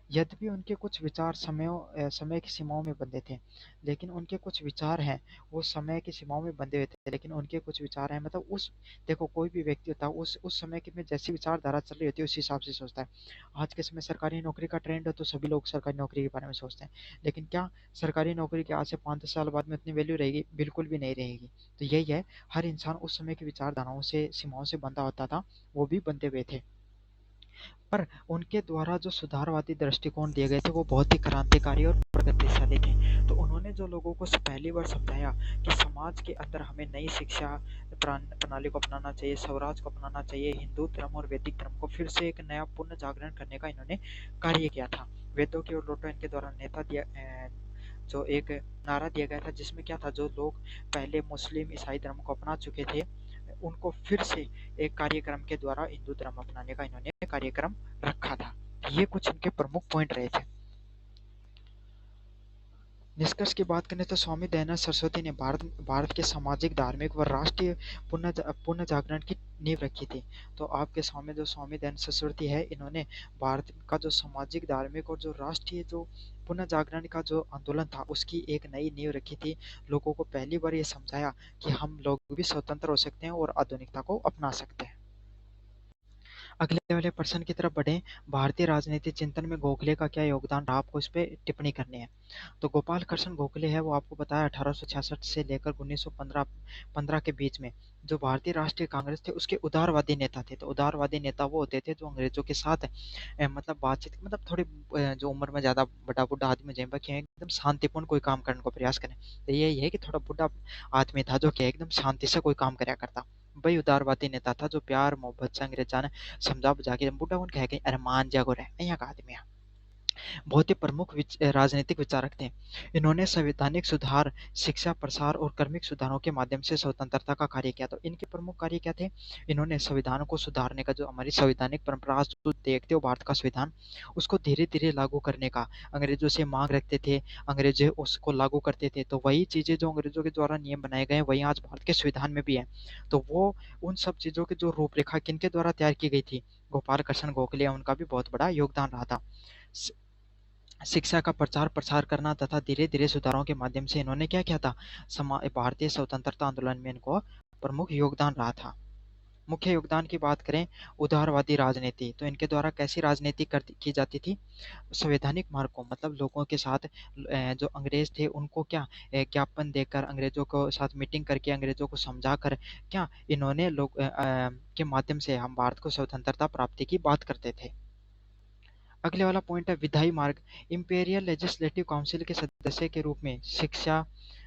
यद्यपि उनके कुछ विचार समय की सीमाओं में बंधे थे, लेकिन उनके कुछ विचार हैं वो समय की सीमाओं में बंधे हुए थे, लेकिन उनके कुछ विचार हैं मतलब उस, देखो कोई भी व्यक्ति होता है उस समय की में जैसी विचारधारा चल रही होती है उस हिसाब से सोचता है। आज के समय सरकारी नौकरी का ट्रेंड है तो सभी लोग सरकारी नौकरी के बारे में सोचते हैं, लेकिन क्या सरकारी नौकरी के आज से 5-10 साल बाद में उतनी वैल्यू रहेगी, बिल्कुल भी नहीं रहेगी। तो यही है, हर इंसान उस समय की विचारधाराओं से, सीमाओं से बंधा होता था, वो भी बंधे हुए थे। पर उनके द्वारा जो सुधारवादी दृष्टिकोण दिए गए थे वो बहुत ही क्रांतिकारी और प्रगतिशाली थे। तो उन्होंने जो लोगों को पहली बार समझाया कि समाज के अंदर हमें नई शिक्षा प्रणाली को अपनाना चाहिए, स्वराज को अपनाना चाहिए, हिंदू धर्म और वैदिक धर्म को फिर से एक नया पुनः जागरण करने का इन्होंने कार्य किया था। वेदों की ओर लौटो इनके द्वारा नेता दिया जो एक नारा दिया गया था, जिसमें क्या था, जो लोग पहले मुस्लिम ईसाई धर्म को अपना चुके थे उनको फिर से एक कार्यक्रम के द्वारा हिंदू धर्म अपनाने का इन्होंने कार्यक्रम रखा था। ये कुछ इनके प्रमुख पॉइंट रहे थे। निष्कर्ष की बात करें तो स्वामी दयानंद सरस्वती ने भारत के सामाजिक, धार्मिक व राष्ट्रीय पुनः जागरण की नींव रखी थी। तो आपके सामने जो स्वामी दयानंद सरस्वती है, इन्होंने भारत का जो सामाजिक, धार्मिक और जो राष्ट्रीय जो पुनः जागरण का जो आंदोलन था उसकी एक नई नींव रखी थी। लोगों को पहली बार ये समझाया कि हम लोग भी स्वतंत्र हो सकते हैं और आधुनिकता को अपना सकते हैं। अगले वाले प्रश्न की तरफ बढ़ें। भारतीय राजनीतिक चिंतन में गोखले का क्या योगदान रहा, आपको इस पे टिप्पणी करनी है। तो गोपाल कृष्ण गोखले है, वो आपको बताया 1866 से लेकर 1915 के बीच में जो भारतीय राष्ट्रीय कांग्रेस थे उसके उदारवादी नेता थे। तो उदारवादी नेता वो होते थे जो अंग्रेजों के साथ मतलब बातचीत, मतलब थोड़ी जो उम्र में ज्यादा बड़ा बुढ़ा आदमी जैसे कि एकदम शांतिपूर्ण कोई काम करने को प्रयास करें। तो यही है कि थोड़ा बुढ़ा आदमी था जो कि एकदम शांति से कोई काम कराया करता, वही उदारवादी नेता था जो प्यार मोहब्बत से अंग्रेजा ने समझा बुझा के बुढ़ा उन कह के अरे मान जागो रे यहाँ का आदमी है। बहुत ही प्रमुख राजनीतिक विचारक थे। इन्होंने संवैधानिक सुधार, शिक्षा प्रसार और कर्मिक सुधारों के माध्यम से स्वतंत्रता का कार्य किया। तो इनके प्रमुख कार्य क्या थे, इन्होंने संविधान को सुधारने का, जो हमारी संवैधानिक परंपरा जो देखते हो भारत का संविधान, उसको धीरे धीरे लागू करने का अंग्रेजों से मांग रखते थे। अंग्रेज उसको लागू करते थे, तो वही चीजें जो अंग्रेजों के द्वारा नियम बनाए गए वही आज भारत के संविधान में भी है। तो वो उन सब चीजों की जो रूपरेखा किनके द्वारा तैयार की गई थी, गोपाल कृष्ण गोखले, उनका भी बहुत बड़ा योगदान रहा था। शिक्षा का प्रचार प्रसार करना तथा धीरे धीरे सुधारों के माध्यम से इन्होंने क्या किया था, भारतीय स्वतंत्रता आंदोलन में इनको प्रमुख योगदान रहा था। मुख्य योगदान की बात करें, उदारवादी राजनीति, तो इनके द्वारा कैसी राजनीति की जाती थी, संवैधानिक मार्गों मतलब लोगों के साथ जो अंग्रेज थे उनको क्या ज्ञापन देकर, अंग्रेजों को साथ मीटिंग करके, अंग्रेजों को समझा कर क्या इन्होंने लोग के माध्यम से हम भारत को स्वतंत्रता प्राप्ति की बात करते थे। अगले वाला पॉइंट है विधायी मार्ग। इंपीरियल लेजिस्लेटिव काउंसिल के सदस्य के रूप में शिक्षा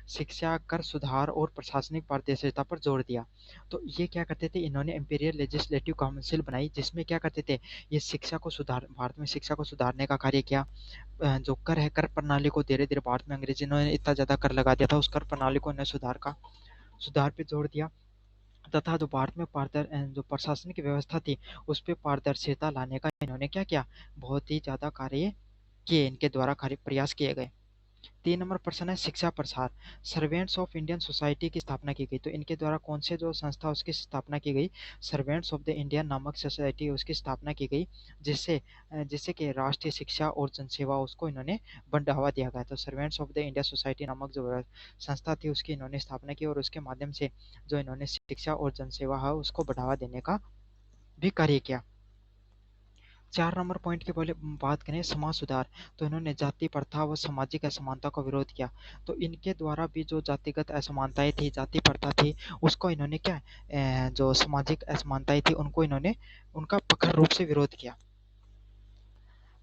शिक्षा कर सुधार और प्रशासनिक पारदर्शिता पर जोर दिया। तो ये क्या करते थे, इन्होंने इंपीरियल लेजिस्लेटिव काउंसिल बनाई जिसमें क्या करते थे, ये शिक्षा को सुधार, भारत में शिक्षा को सुधारने का कार्य किया। जो कर है, कर प्रणाली को धीरे धीरे, भारत में अंग्रेजी ने इतना ज्यादा कर लगा दिया था, उस कर प्रणाली को इन्हें सुधार पे जोर दिया। तथा जो भारत में जो प्रशासनिक व्यवस्था थी उस पर पारदर्शिता लाने का इन्होंने क्या किया, बहुत ही ज्यादा कार्य किए, इनके द्वारा कार्य प्रयास किए गए। 3 नंबर प्रश्न है शिक्षा प्रसार। सर्वेंट्स ऑफ इंडियन सोसाइटी की स्थापना की गई, तो इनके द्वारा कौन से जो संस्था उसकी स्थापना की गई, सर्वेंट्स ऑफ द इंडियन नामक सोसाइटी उसकी स्थापना की गई, जिससे जिससे कि राष्ट्रीय शिक्षा और जनसेवा उसको इन्होंने बढ़ावा दिया गया। तो servants of the India society नामक जो संस्था थी उसकी इन्होंने स्थापना की और उसके माध्यम से जो इन्होंने शिक्षा और जनसेवा है उसको बढ़ावा देने का भी कार्य किया। 4 नंबर पॉइंट की बोले बात करें समाज सुधार, तो इन्होंने जाति प्रथा व सामाजिक असमानता का विरोध किया। तो इनके द्वारा भी जो जातिगत असमानताएं थी, जाति प्रथा थी, उसको इन्होंने क्या जो सामाजिक असमानताएं थी उनको इन्होंने उनका प्रखर रूप से विरोध किया।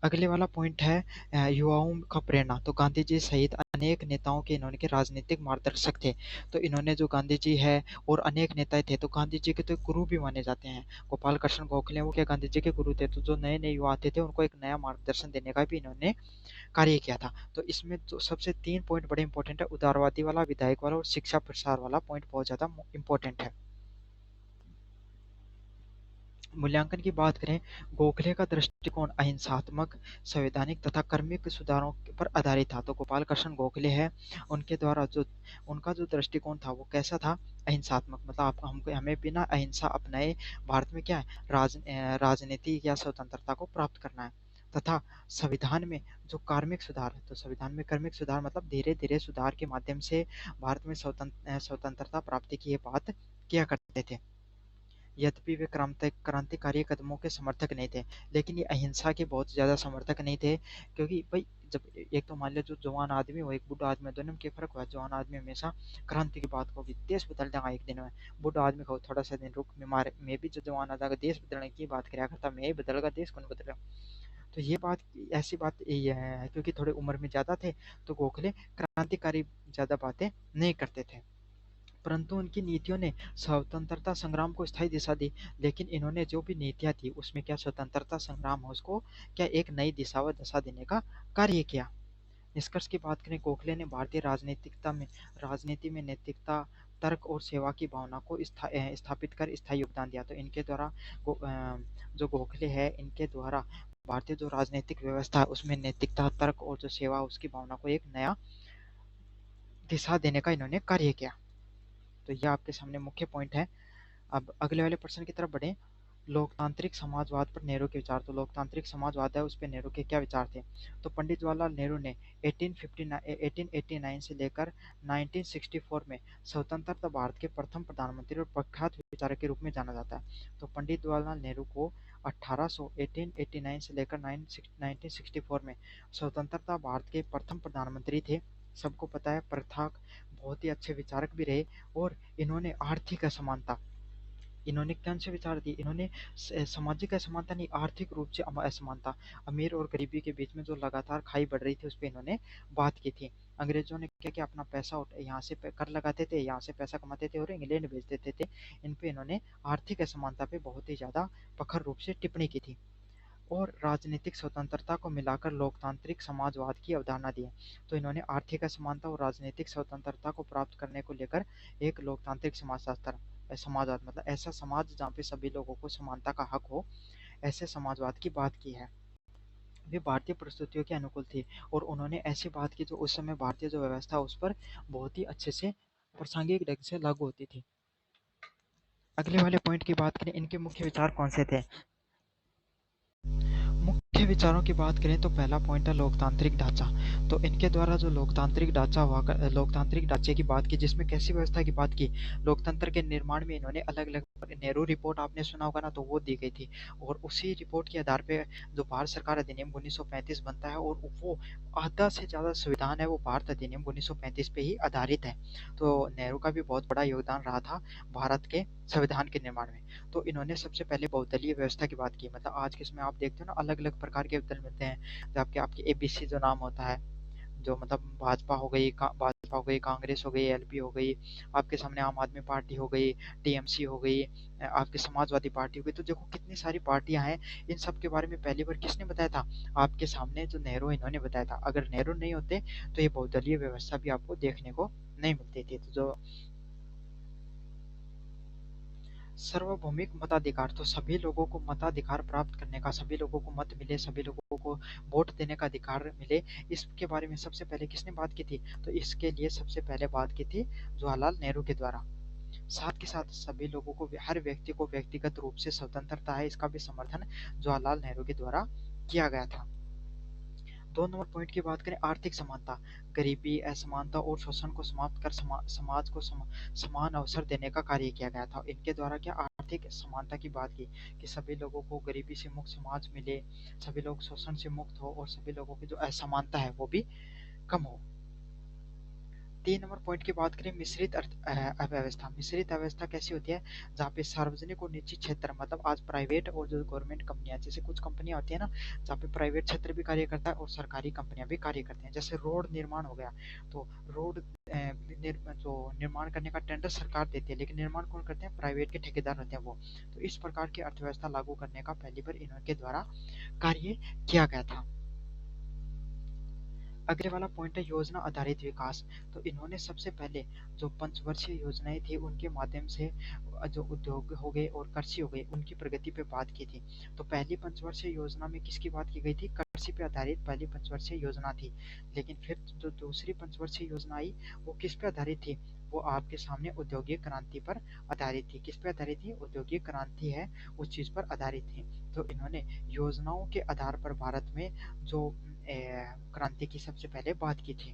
अगले वाला पॉइंट है युवाओं का प्रेरणा, तो गांधी जी सहित अनेक नेताओं के इन्होंने के राजनीतिक मार्गदर्शक थे। तो इन्होंने जो गांधी जी है और अनेक नेता थे, तो गांधी जी के तो गुरु भी माने जाते हैं। गोपाल कृष्ण गोखले वो क्या गांधी जी के गुरु थे, तो जो नए नए युवा आते थे उनको एक नया मार्गदर्शन देने का भी इन्होंने कार्य किया था। तो इसमें जो सबसे 3 पॉइंट बड़े इंपॉर्टेंट है, उदारवादी वाला, विधायक वाला और शिक्षा प्रसार वाला पॉइंट बहुत ज्यादा इंपॉर्टेंट है। मूल्यांकन की बात करें, गोखले का दृष्टिकोण अहिंसात्मक, संवैधानिक तथा कर्मिक सुधारों पर आधारित था। तो गोपाल कृष्ण गोखले है, उनके द्वारा जो उनका जो दृष्टिकोण था वो कैसा था, अहिंसात्मक, मतलब आप हमको हमें बिना अहिंसा अपनाए भारत में क्या है, राजनीति या स्वतंत्रता को प्राप्त करना है। तथा संविधान में जो कार्मिक सुधार है, तो संविधान में कार्मिक सुधार मतलब धीरे धीरे सुधार के माध्यम से भारत में स्वतंत्रता प्राप्ति की ये बात किया करते थे। यद्यपि वे क्रांतिकारी कदमों के समर्थक नहीं थे, लेकिन ये अहिंसा के बहुत ज़्यादा समर्थक नहीं थे, क्योंकि भाई जब एक तो मान लो जो जवान आदमी हो, एक बूढ़ा आदमी, दोनों में क्या फ़र्क हुआ, जवान आदमी हमेशा क्रांति की बात होगी, देश बदल देगा एक दिन में। बूढ़ा आदमी को थोड़ा सा दिन रुक, मैं भी जो जवान आदमी देश बदलने की बात कराया करता, मैं ही बदलेगा देश कौन बदलेगा। तो ये बात, ऐसी बात ये है, क्योंकि थोड़े उम्र में ज़्यादा थे तो गोखले क्रांतिकारी ज़्यादा बातें नहीं करते थे, परंतु उनकी नीतियों ने स्वतंत्रता संग्राम को स्थायी दिशा दी। लेकिन इन्होंने जो भी नीतियाँ थी उसमें क्या स्वतंत्रता संग्राम है उसको क्या एक नई दिशा व दशा देने का कार्य किया। निष्कर्ष की बात करें, गोखले ने भारतीय राजनीति में नैतिकता, तर्क और सेवा की भावना को स्थापित कर स्थायी योगदान दिया। तो इनके द्वारा जो गोखले है इनके द्वारा भारतीय जो राजनीतिक व्यवस्था है उसमें नैतिकता, तर्क और जो सेवा उसकी भावना को एक नया दिशा देने का इन्होंने कार्य किया। तो यह आपके सामने मुख्य पॉइंट है। अब अगले वाले प्रश्न की तरफ बढ़े, लोकतांत्रिक समाजवाद पर नेहरू के विचार। तो लोकतांत्रिक समाजवाद है उस पर नेहरू के क्या विचार थे। तो पंडित जवाहरलाल नेहरू ने 1889 से लेकर 1964 में स्वतंत्रता भारत के प्रथम प्रधानमंत्री और प्रख्यात विचारक के रूप में जाना जाता है। तो पंडित जवाहरलाल नेहरू को 1889 से लेकर 1964 में स्वतंत्रता भारत के प्रथम प्रधानमंत्री थे। सबको पता है, प्रथाक बहुत ही अच्छे विचारक भी रहे। और इन्होंने आर्थिक असमानता, इन्होंने कौन से विचार दिए, इन्होंने सामाजिक असमानता नहीं, आर्थिक रूप से असमानता, अमीर और गरीबी के बीच में जो लगातार खाई बढ़ रही थी उस पर इन्होंने बात की थी। अंग्रेजों ने क्या किया, अपना पैसा यहाँ से कर लगाते थे, यहाँ से पैसा कमाते थे और इंग्लैंड भेज देते थे। इन पे इन्होंने आर्थिक असमानता पे बहुत ही ज़्यादा प्रखर रूप से टिप्पणी की थी। और राजनीतिक स्वतंत्रता को मिलाकर लोकतांत्रिक समाजवाद की अवधारणा दी है। तो इन्होंने आर्थिक असमानता और राजनीतिक स्वतंत्रता को प्राप्त करने को लेकर एक लोकतांत्रिक समाजवाद मतलब ऐसा समाज जहाँ पे सभी लोगों को समानता का हक हो, ऐसे समाजवाद की बात की है। वे भारतीय परिस्थितियों के अनुकूल थी और उन्होंने ऐसी बात की जो उस समय भारतीय जो व्यवस्था उस पर बहुत ही अच्छे से प्रासंगिक ढंग से लागू होती थी। अगले वाले पॉइंट की बात करें, इनके मुख्य विचार कौन से थे। के विचारों की बात करें तो पहला पॉइंट है लोकतांत्रिक ढांचा। तो इनके द्वारा जो लोकतांत्रिक ढांचा हुआ लोकतांत्रिक ढांचे की बात की, जिसमें कैसी व्यवस्था की बात की, लोकतंत्र के निर्माण में इन्होंने अलग अलग नेहरू रिपोर्ट आपने सुना होगा ना, तो वो दी गई थी। और उसी रिपोर्ट के आधार पे जो भारत सरकार अधिनियम 1935 बनता है, और वो आधा से ज्यादा संविधान है वो भारत अधिनियम 1935 पे ही आधारित है। तो नेहरू का भी बहुत बड़ा योगदान रहा था भारत के संविधान के निर्माण में। तो इन्होंने सबसे पहले बहुदलीय व्यवस्था की बात की। मतलब आज के समय आप देखते हो ना, अलग अलग प्रकार के दल मिलते हैं, जो आपके आपके एबीसी जो नाम होता है, जो मतलब भाजपा हो गई, भाजपा हो गई, कांग्रेस हो गई, एलपी हो गई, आपके सामने आम आदमी पार्टी हो गई, टीएमसी हो गई, आपकी समाजवादी पार्टी हो गई। तो देखो कितनी सारी पार्टियां हैं। इन सब के बारे में पहली बार किसने बताया था? आपके सामने जो नेहरू, इन्होंने बताया था। अगर नेहरू नहीं होते तो ये बहुदलीय व्यवस्था भी आपको देखने को नहीं मिलती थी। तो जो सार्वभौमिक मताधिकार, तो सभी लोगों को मताधिकार प्राप्त करने का, सभी लोगों को मत मिले, सभी लोगों को वोट देने का अधिकार मिले, इसके बारे में सबसे पहले किसने बात की थी? तो इसके लिए सबसे पहले बात की थी जवाहरलाल नेहरू के द्वारा। साथ के साथ सभी लोगों को, हर व्यक्ति को व्यक्तिगत रूप से स्वतंत्रता है, इसका भी समर्थन जवाहरलाल नेहरू के द्वारा किया गया था। 2 नंबर पॉइंट की बात करें, आर्थिक समानता, गरीबी, असमानता और शोषण को समाप्त कर समाज को समान अवसर देने का कार्य किया गया था। इनके द्वारा क्या आर्थिक समानता की बात की, कि सभी लोगों को गरीबी से मुक्त समाज मिले, सभी लोग शोषण से मुक्त हो, और सभी लोगों की जो असमानता है वो भी कम हो। 3 नंबर पॉइंट की बात करें, मिश्रित अर्थव्यवस्था। मिश्रित अर्थव्यवस्था कैसी होती है? जहाँ पे सार्वजनिक और निजी क्षेत्र, मतलब आज प्राइवेट और जो गवर्नमेंट कंपनियां, जैसे कुछ कंपनियां होती है ना, जहाँ पे प्राइवेट क्षेत्र भी कार्य करता है और सरकारी कंपनियां भी कार्य करते हैं। जैसे रोड निर्माण हो गया, तो रोड जो निर्माण करने का टेंडर सरकार देती है, लेकिन निर्माण कौन करते हैं? प्राइवेट के ठेकेदार होते हैं वो। तो इस प्रकार की अर्थव्यवस्था लागू करने का पहली बार इनके द्वारा कार्य किया गया था। अगले वाला पॉइंट है योजना आधारित विकास। तो इन्होंने सबसे पहले जो पंचवर्षीय योजनाएं थी, उनके माध्यम से जो उद्योग हो गए और कृषि हो गई, उनकी प्रगति पे बात की थी। तो पहली पंचवर्षीय योजना में किसकी बात की गई थी? कृषि पे आधारित पहली पंचवर्षीय योजना थी। लेकिन फिर जो दूसरी पंचवर्षीय योजना आई, वो किस पे आधारित थी? वो आपके सामने औद्योगिक क्रांति पर आधारित थी। किस पे आधारित थी? औद्योगिक क्रांति है, उस चीज पर आधारित थी। तो इन्होंने योजनाओं के आधार पर भारत में जो क्रांति की सबसे पहले बात की थी।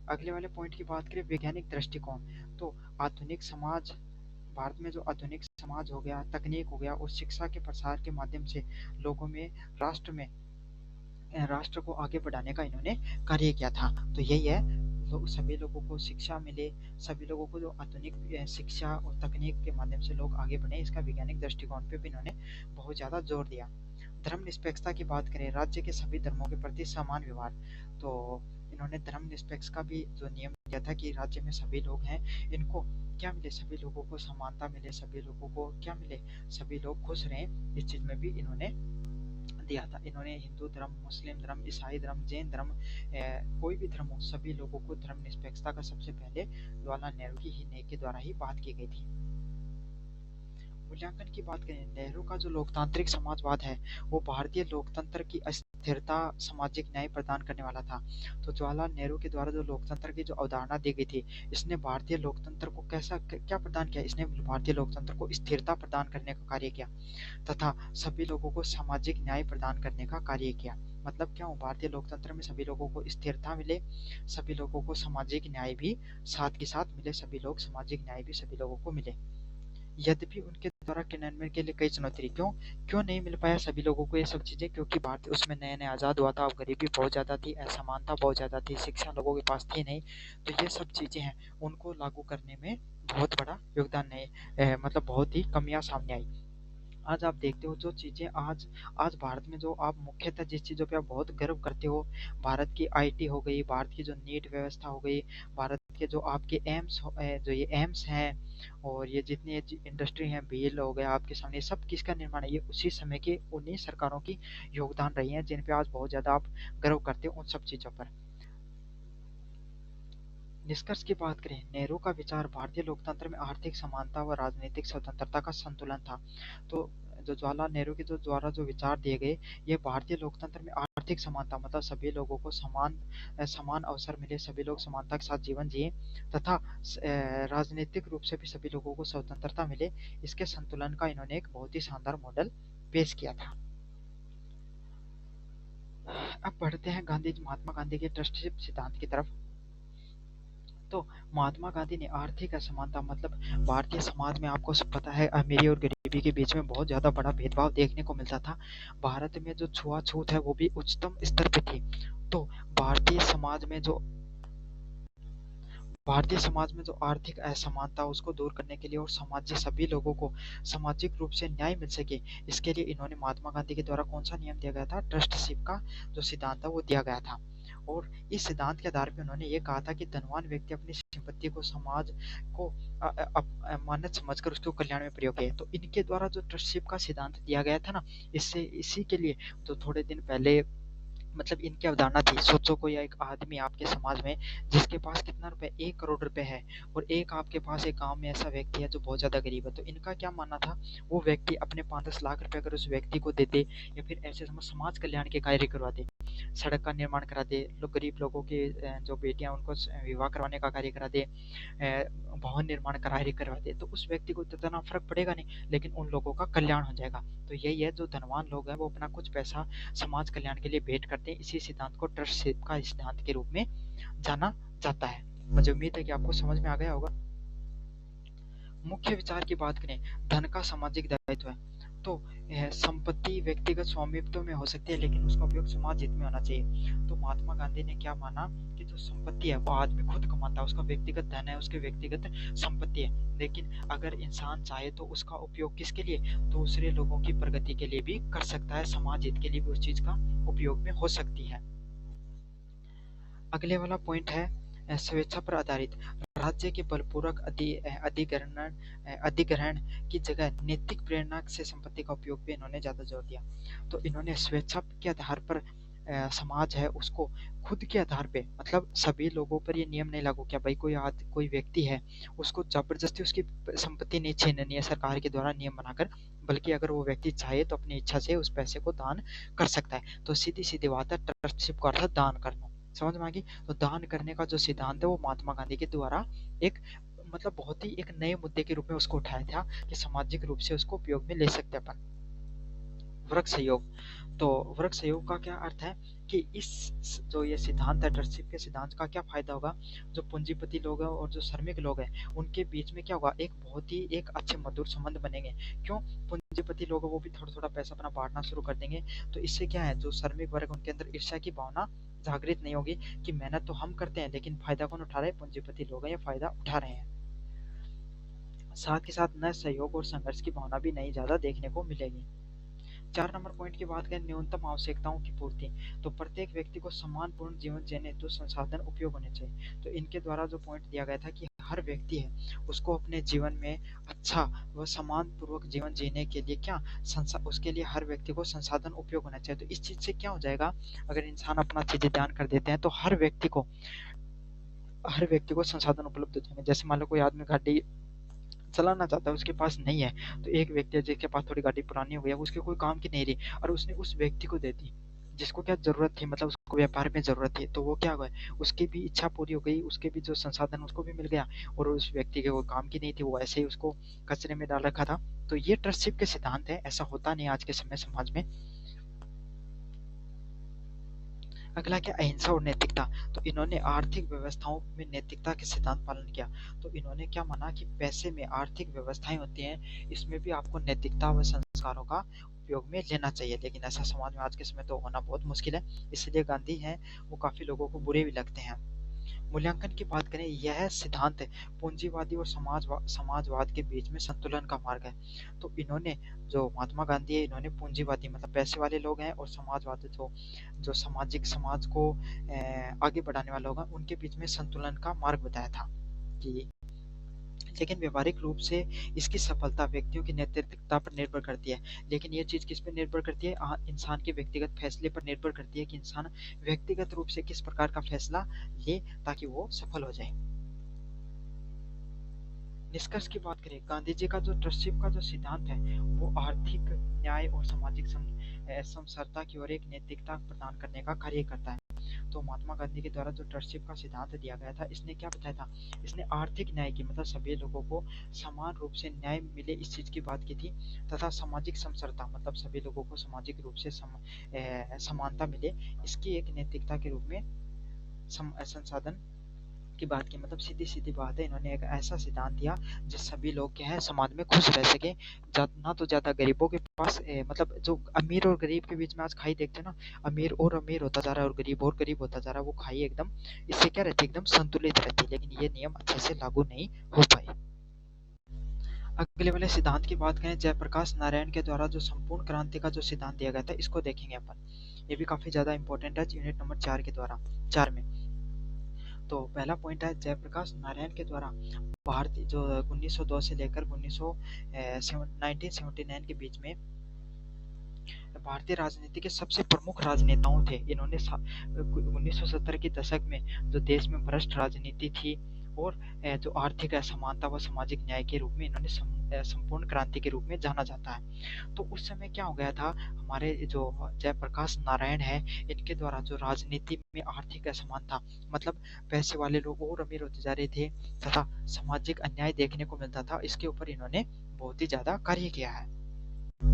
अगले वाले पॉइंट की बात करें, वैज्ञानिक दृष्टिकोण। तो आधुनिक समाज, भारत में जो आधुनिक समाज हो गया, तकनीक हो गया, और शिक्षा के प्रसार के माध्यम से लोगों में, राष्ट्र में, राष्ट्र को आगे बढ़ाने का इन्होंने कार्य किया था। तो यही है, लोग, सभी लोगों को शिक्षा मिले, सभी लोगों को जो आधुनिक शिक्षा और तकनीक के माध्यम से लोग आगे बढ़े, इसका वैज्ञानिक दृष्टिकोण पे भी इन्होंने बहुत ज्यादा जोर दिया। धर्मनिरपेक्षता की बात करें, राज्य के सभी धर्मों के प्रति समान व्यवहार। तो इन्होंने धर्मनिरपेक्ष का भी जो नियम दिया था, कि राज्य में सभी लोग हैं, इनको क्या मिले? सभी लोगों को समानता मिले, सभी लोगों को क्या मिले? सभी लोग खुश रहें, इस चीज में भी इन्होंने दिया था। इन्होंने हिंदू धर्म, मुस्लिम धर्म, ईसाई धर्म, जैन धर्म, कोई भी धर्म हो, सभी लोगों को धर्मनिरपेक्षता का सबसे पहले जवाहरलाल नेहरू की ही ने के द्वारा ही बात की गई थी। मूल्यांकन की बात करें, नेहरू का जो लोकतांत्रिक समाजवाद है, वो भारतीय लोकतंत्र की अस्थिरता, सामाजिक न्याय प्रदान करने वाला था। तो जवाहरलाल नेहरू के द्वारा जो लोकतंत्र की जो अवधारणा दी गई थी, इसने भारतीय लोकतंत्र को कैसा क्या प्रदान किया? इसने भारतीय लोकतंत्र को स्थिरता प्रदान करने का कार्य किया, तथा सभी लोगों को सामाजिक न्याय प्रदान करने का कार्य किया। मतलब क्या हो? भारतीय लोकतंत्र में सभी लोगों को स्थिरता मिले, सभी लोगों को सामाजिक न्याय भी साथ के साथ मिले, सभी लोग सामाजिक न्याय भी सभी लोगों को मिले। यद्यपि उनके द्वारा क्रियान्वयन के लिए कई चुनौती रही। क्यों क्यों नहीं मिल पाया सभी लोगों को ये सब चीजें? क्योंकि भारत उसमें नया नया आजाद हुआ था, अब गरीबी बहुत ज्यादा थी, असमानता बहुत ज्यादा थी, शिक्षा लोगों के पास थी नहीं। तो ये सब चीजें हैं, उनको लागू करने में बहुत बड़ा योगदान नहीं, मतलब बहुत ही कमियां सामने आई। आज आप देखते हो जो चीजें आज आज भारत में, जो आप मुख्यतः जिस चीजों पे आप बहुत गर्व करते हो, भारत की आईटी हो गई, भारत की जो नीट व्यवस्था हो गई, भारत के जो आपके एम्स जो ये एम्स हैं, और ये जितनी इंडस्ट्री है, बीएल हो गया आपके सामने, सब किसका निर्माण है? ये उसी समय के उन्हीं सरकारों की योगदान रही है, जिन पे आज बहुत ज्यादा आप गर्व करते हो उन सब चीजों पर। निष्कर्ष की बात करें, नेहरू का विचार भारतीय लोकतंत्र में आर्थिक समानता व राजनीतिक स्वतंत्रता का संतुलन था। तो जो जवाहरलाल नेहरू के जो द्वारा जो विचार दिए गए, ये भारतीय लोकतंत्र में आर्थिक समानता, मतलब सभी लोगों को समान अवसर मिले, सभी लोग समानता के साथ जीवन जिए, तथा राजनीतिक रूप से भी सभी लोगों को स्वतंत्रता मिले, इसके संतुलन का इन्होंने एक बहुत ही शानदार मॉडल पेश किया था। अब बढ़ते हैं महात्मा गांधी के ट्रस्टीशिप सिद्धांत की तरफ। तो महात्मा गांधी ने आर्थिक असमानता मतलब भारतीय समाज में आपको सब पता है अमीरी और गरीबी के बीच में बहुत ज्यादा बड़ा भेदभाव देखने को मिलता था। भारत में जो छुआछूत है वो भी उच्चतम स्तर पे थी। तो भारतीय समाज में जो भारतीय समाज में जो आर्थिक असमानता उसको दूर करने के लिए और समाज के सभी लोगों को सामाजिक रूप से न्याय मिल सके, इसके लिए इन्होंने महात्मा गांधी के द्वारा कौन सा नियम दिया गया था, ट्रस्टशिप का जो सिद्धांत था वो दिया गया था। और इस सिद्धांत के आधार पर उन्होंने ये कहा था कि धनवान व्यक्ति अपनी संपत्ति को समाज को मानद समझकर उसके कल्याण में प्रयोग किया। तो इनके द्वारा जो ट्रस्टशिप का सिद्धांत दिया गया था ना, इससे इसी के लिए तो थोड़े दिन पहले मतलब इनकी अवधारणा थी। सोचो कोई एक आदमी आपके समाज में जिसके पास कितना रुपए, 1 करोड़ रुपए है, और एक आपके पास एक गांव में ऐसा व्यक्ति है जो बहुत ज्यादा गरीब है। तो इनका क्या मानना था, वो व्यक्ति अपने 5-10 लाख रुपए अगर उस व्यक्ति को दे दे या फिर ऐसे समाज कल्याण के कार्य करवा दे, सड़क का निर्माण करा दे, गरीब लोगों के जो बेटियां उनको विवाह करवाने का कार्य करा दे, भवन निर्माण का कार्य करवा दे, तो उस व्यक्ति को इतना फर्क पड़ेगा नहीं, लेकिन उन लोगों का कल्याण हो जाएगा। तो यही है, जो धनवान लोग हैं वो अपना कुछ पैसा समाज कल्याण के लिए भेंट करते हैं। इसी सिद्धांत को ट्रस्टशिप का सिद्धांत के रूप में जाना जाता है। मुझे उम्मीद है कि आपको समझ में आ गया होगा। मुख्य विचार की बात करें, धन का सामाजिक दायित्व है। तो संपत्ति व्यक्तिगत स्वामित्व में हो सकती है, लेकिन उसका उपयोग समाज हित में होना चाहिए। तो महात्मा गांधी ने क्या माना कि जो संपत्ति है वो आदमी खुद कमाता है, उसका व्यक्तिगत धन है, उसके व्यक्तिगत संपत्ति है, लेकिन अगर इंसान चाहे तो उसका उपयोग किसके लिए, दूसरे लोगों की प्रगति के लिए भी कर सकता है, समाज हित के लिए भी उस चीज का उपयोग में हो सकती है। अगले वाला पॉइंट है स्वेच्छा पर आधारित। राज्य के बलपूर्वक अधिग्रहण की जगह नैतिक प्रेरणा से संपत्ति का उपयोग पे इन्होंने ज्यादा जोर दिया। तो इन्होंने स्वेच्छा के आधार पर समाज है उसको खुद के आधार पे, मतलब सभी लोगों पर ये नियम नहीं लागू किया, भाई कोई व्यक्ति है उसको जबरदस्ती उसकी संपत्ति नहीं छीननी है सरकार के द्वारा नियम बनाकर, बल्कि अगर वो व्यक्ति चाहे तो अपनी इच्छा से उस पैसे को दान कर सकता है। तो सीधी सीधी बात है, ट्रस्टशिप का अर्थ दान करना, समझ में आ गई। तो दान करने का जो सिद्धांत है वो महात्मा गांधी के द्वारा एक मतलब बहुत ही एक नए मुद्दे के रूप में उसको उठाया था कि सामाजिक रूप से उसको उपयोग में ले सकते अपन। वृक्ष सहयोग। तो वृक्ष सहयोग का क्या अर्थ है कि इस जो ये सिद्धांत है ट्रस्टशिप के सिद्धांत का क्या फायदा होगा, जो पूंजीपति लोग हैं और जो श्रमिक लोग हैं उनके बीच में क्या होगा, एक बहुत ही एक अच्छे मधुर संबंध बनेंगे। क्यों, पूंजीपति लोग वो भी थोड़ा थोड़ा पैसा अपना बांटना शुरू कर देंगे। तो इससे क्या है, जो श्रमिक वर्ग उनके अंदर ईर्ष्या की भावना जागृत नहीं होगी कि मेहनत तो हम करते हैं लेकिन फायदा कौन उठा रहे हैं, पूंजीपति लोग हैं, ये फायदा उठा रहे हैं। साथ ही साथ नए सहयोग और संघर्ष की भावना भी नहीं ज्यादा देखने को मिलेगी। 4 नंबर पॉइंट की बात करें, न्यूनतम आवश्यकताओं की पूर्ति। तो प्रत्येक व्यक्ति को सम्मानपूर्ण जीवन जीने हेतु संसाधन उपयोग होने चाहिए। तो इनके द्वारा जो पॉइंट दिया गया था कि हर व्यक्ति है उसको अपने जीवन में अच्छा व सम्मान पूर्वक जीवन जीने के लिए क्या उसके लिए हर व्यक्ति को संसाधन उपयोग होना चाहिए। तो इस चीज से क्या हो जाएगा, अगर इंसान अपना चीजें ध्यान कर देते हैं तो हर व्यक्ति को संसाधन उपलब्ध हो जाएंगे। जैसे मान लो कोई आदमी गाड़ी चलाना चाहता है, उसके पास नहीं है, तो एक व्यक्ति है जिसके पास थोड़ी गाड़ी पुरानी हो गई है, उसके कोई काम की नहीं रही, और उसने उस व्यक्ति को दे दी जिसको क्या जरूरत थी, मतलब उसको व्यापार में जरूरत थी, तो वो क्या हुआ, उसकी भी इच्छा पूरी हो गई, उसके भी जो संसाधन उसको भी मिल गया, और उस व्यक्ति के वो काम की नहीं थी, वो ऐसे ही उसको कचरे में डाल रखा था। तो ये ट्रस्टशिप के सिद्धांत है, ऐसा होता नहीं आज के समय समाज में। अगला क्या, अहिंसा और नैतिकता। तो इन्होंने आर्थिक व्यवस्थाओं में नैतिकता के सिद्धांत पालन किया। तो इन्होंने क्या माना कि पैसे में आर्थिक व्यवस्थाएं होती हैं, इसमें भी आपको नैतिकता व संस्कारों का उपयोग में लेना चाहिए, लेकिन ऐसा समाज में आज के समय तो होना बहुत मुश्किल है, इसलिए गांधी हैं वो काफी लोगों को बुरे भी लगते हैं। मूल्यांकन की बात करें, यह सिद्धांत पूंजीवादी और समाजवाद के बीच में संतुलन का मार्ग है। तो इन्होंने जो महात्मा गांधी है, इन्होंने पूंजीवादी मतलब पैसे वाले लोग हैं और समाजवादी जो सामाजिक समाज को आगे बढ़ाने वाले लोग हैं, उनके बीच में संतुलन का मार्ग बताया था कि लेकिन व्यवहारिक रूप से इसकी सफलता व्यक्तियों की नैतिकता पर निर्भर करती है। लेकिन ये चीज किस पर निर्भर करती है, इंसान के व्यक्तिगत फैसले पर निर्भर करती है कि इंसान व्यक्तिगत रूप से किस प्रकार का फैसला ले ताकि वो सफल हो जाए। निष्कर्ष की बात करें, गांधी जी का जो ट्रस्टशिप का जो सिद्धांत है वो आर्थिक न्याय और सामाजिक समरसता की ओर एक नैतिकता प्रदान करने का कार्य करता है। तो महात्मा गांधी के द्वारा जो ट्रस्टशिप का सिद्धांत दिया गया था, इसने क्या बताया था, इसने आर्थिक न्याय की मतलब सभी लोगों को समान रूप से न्याय मिले इस चीज की बात की थी, तथा सामाजिक समसरता मतलब सभी लोगों को सामाजिक रूप से समानता मिले, इसकी एक नैतिकता के रूप में संसाधन की बात की। मतलब सीधी सीधी बात है, इन्होंने एक ऐसा सिद्धांत दिया जिस सभी लोग क्या है समाज में खुश रह सके, ना तो ज्यादा गरीबों के पास मतलब जो अमीर और गरीब के बीच में आज खाई देखते हैं ना, अमीर और अमीर होता जा रहा है और गरीब और गरीब होता जा रहा है, वो खाई एकदम इससे क्या रहती है, एकदम संतुलित रहती है, लेकिन ये नियम अच्छे से लागू नहीं हो पाए। अगले वाले सिद्धांत की बात करें, जयप्रकाश नारायण के द्वारा जो संपूर्ण क्रांति का जो सिद्धांत दिया गया था, इसको देखेंगे अपन। ये भी काफी ज्यादा इंपॉर्टेंट है यूनिट नंबर 4 के द्वारा 4 में। तो पहला पॉइंट है, जयप्रकाश नारायण के द्वारा भारतीय जो 1902 से लेकर 1979 के बीच में भारतीय राजनीति के सबसे प्रमुख राजनेताओं थे। इन्होंने 1970 के दशक में जो देश में भ्रष्ट राजनीति थी और जो आर्थिक असमानता व सामाजिक न्याय के रूप में इन्होंने संपूर्ण क्रांति के रूप में जाना जाता है। तो उस समय क्या हो गया था, हमारे जो जयप्रकाश नारायण है, इनके द्वारा जो राजनीति में आर्थिक असमानता मतलब पैसे वाले लोग और अमीर होते जा रहे थे तथा सामाजिक अन्याय देखने को मिलता था, इसके ऊपर इन्होंने बहुत ही ज्यादा कार्य किया है।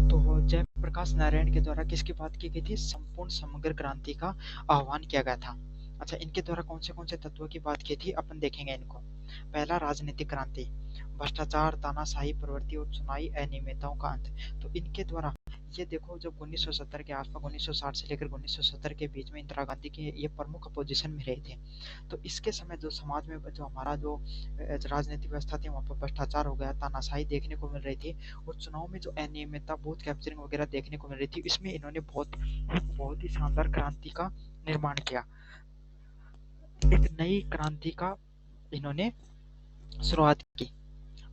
तो जयप्रकाश नारायण के द्वारा किसकी बात की गई थी, संपूर्ण समग्र क्रांति का आह्वान किया गया था। अच्छा, इनके द्वारा कौन से तत्वों की बात की थी, अपन देखेंगे इनको। पहला, राजनीतिक क्रांति, भ्रष्टाचार, तानाशाही प्रवृत्ति और चुनावी अनियमितताओं का अंत। तो इनके द्वारा ये देखो, जब 1970 के आसपास 1960 से लेकर 1970 के बीच में इंदिरा गांधी के ये प्रमुख अपोजिशन में रहे थे। तो इसके समय जो समाज में जो हमारा जो राजनीतिक व्यवस्था थी, वहाँ पर भ्रष्टाचार हो गया, तानाशाही देखने को मिल रही थी और चुनाव में जो अनियमितता, बूथ कैप्चरिंग वगैरह देखने को मिल रही थी, इसमें इन्होंने बहुत ही शानदार क्रांति का निर्माण किया। एक नई क्रांति का इन्होंने शुरुआत की।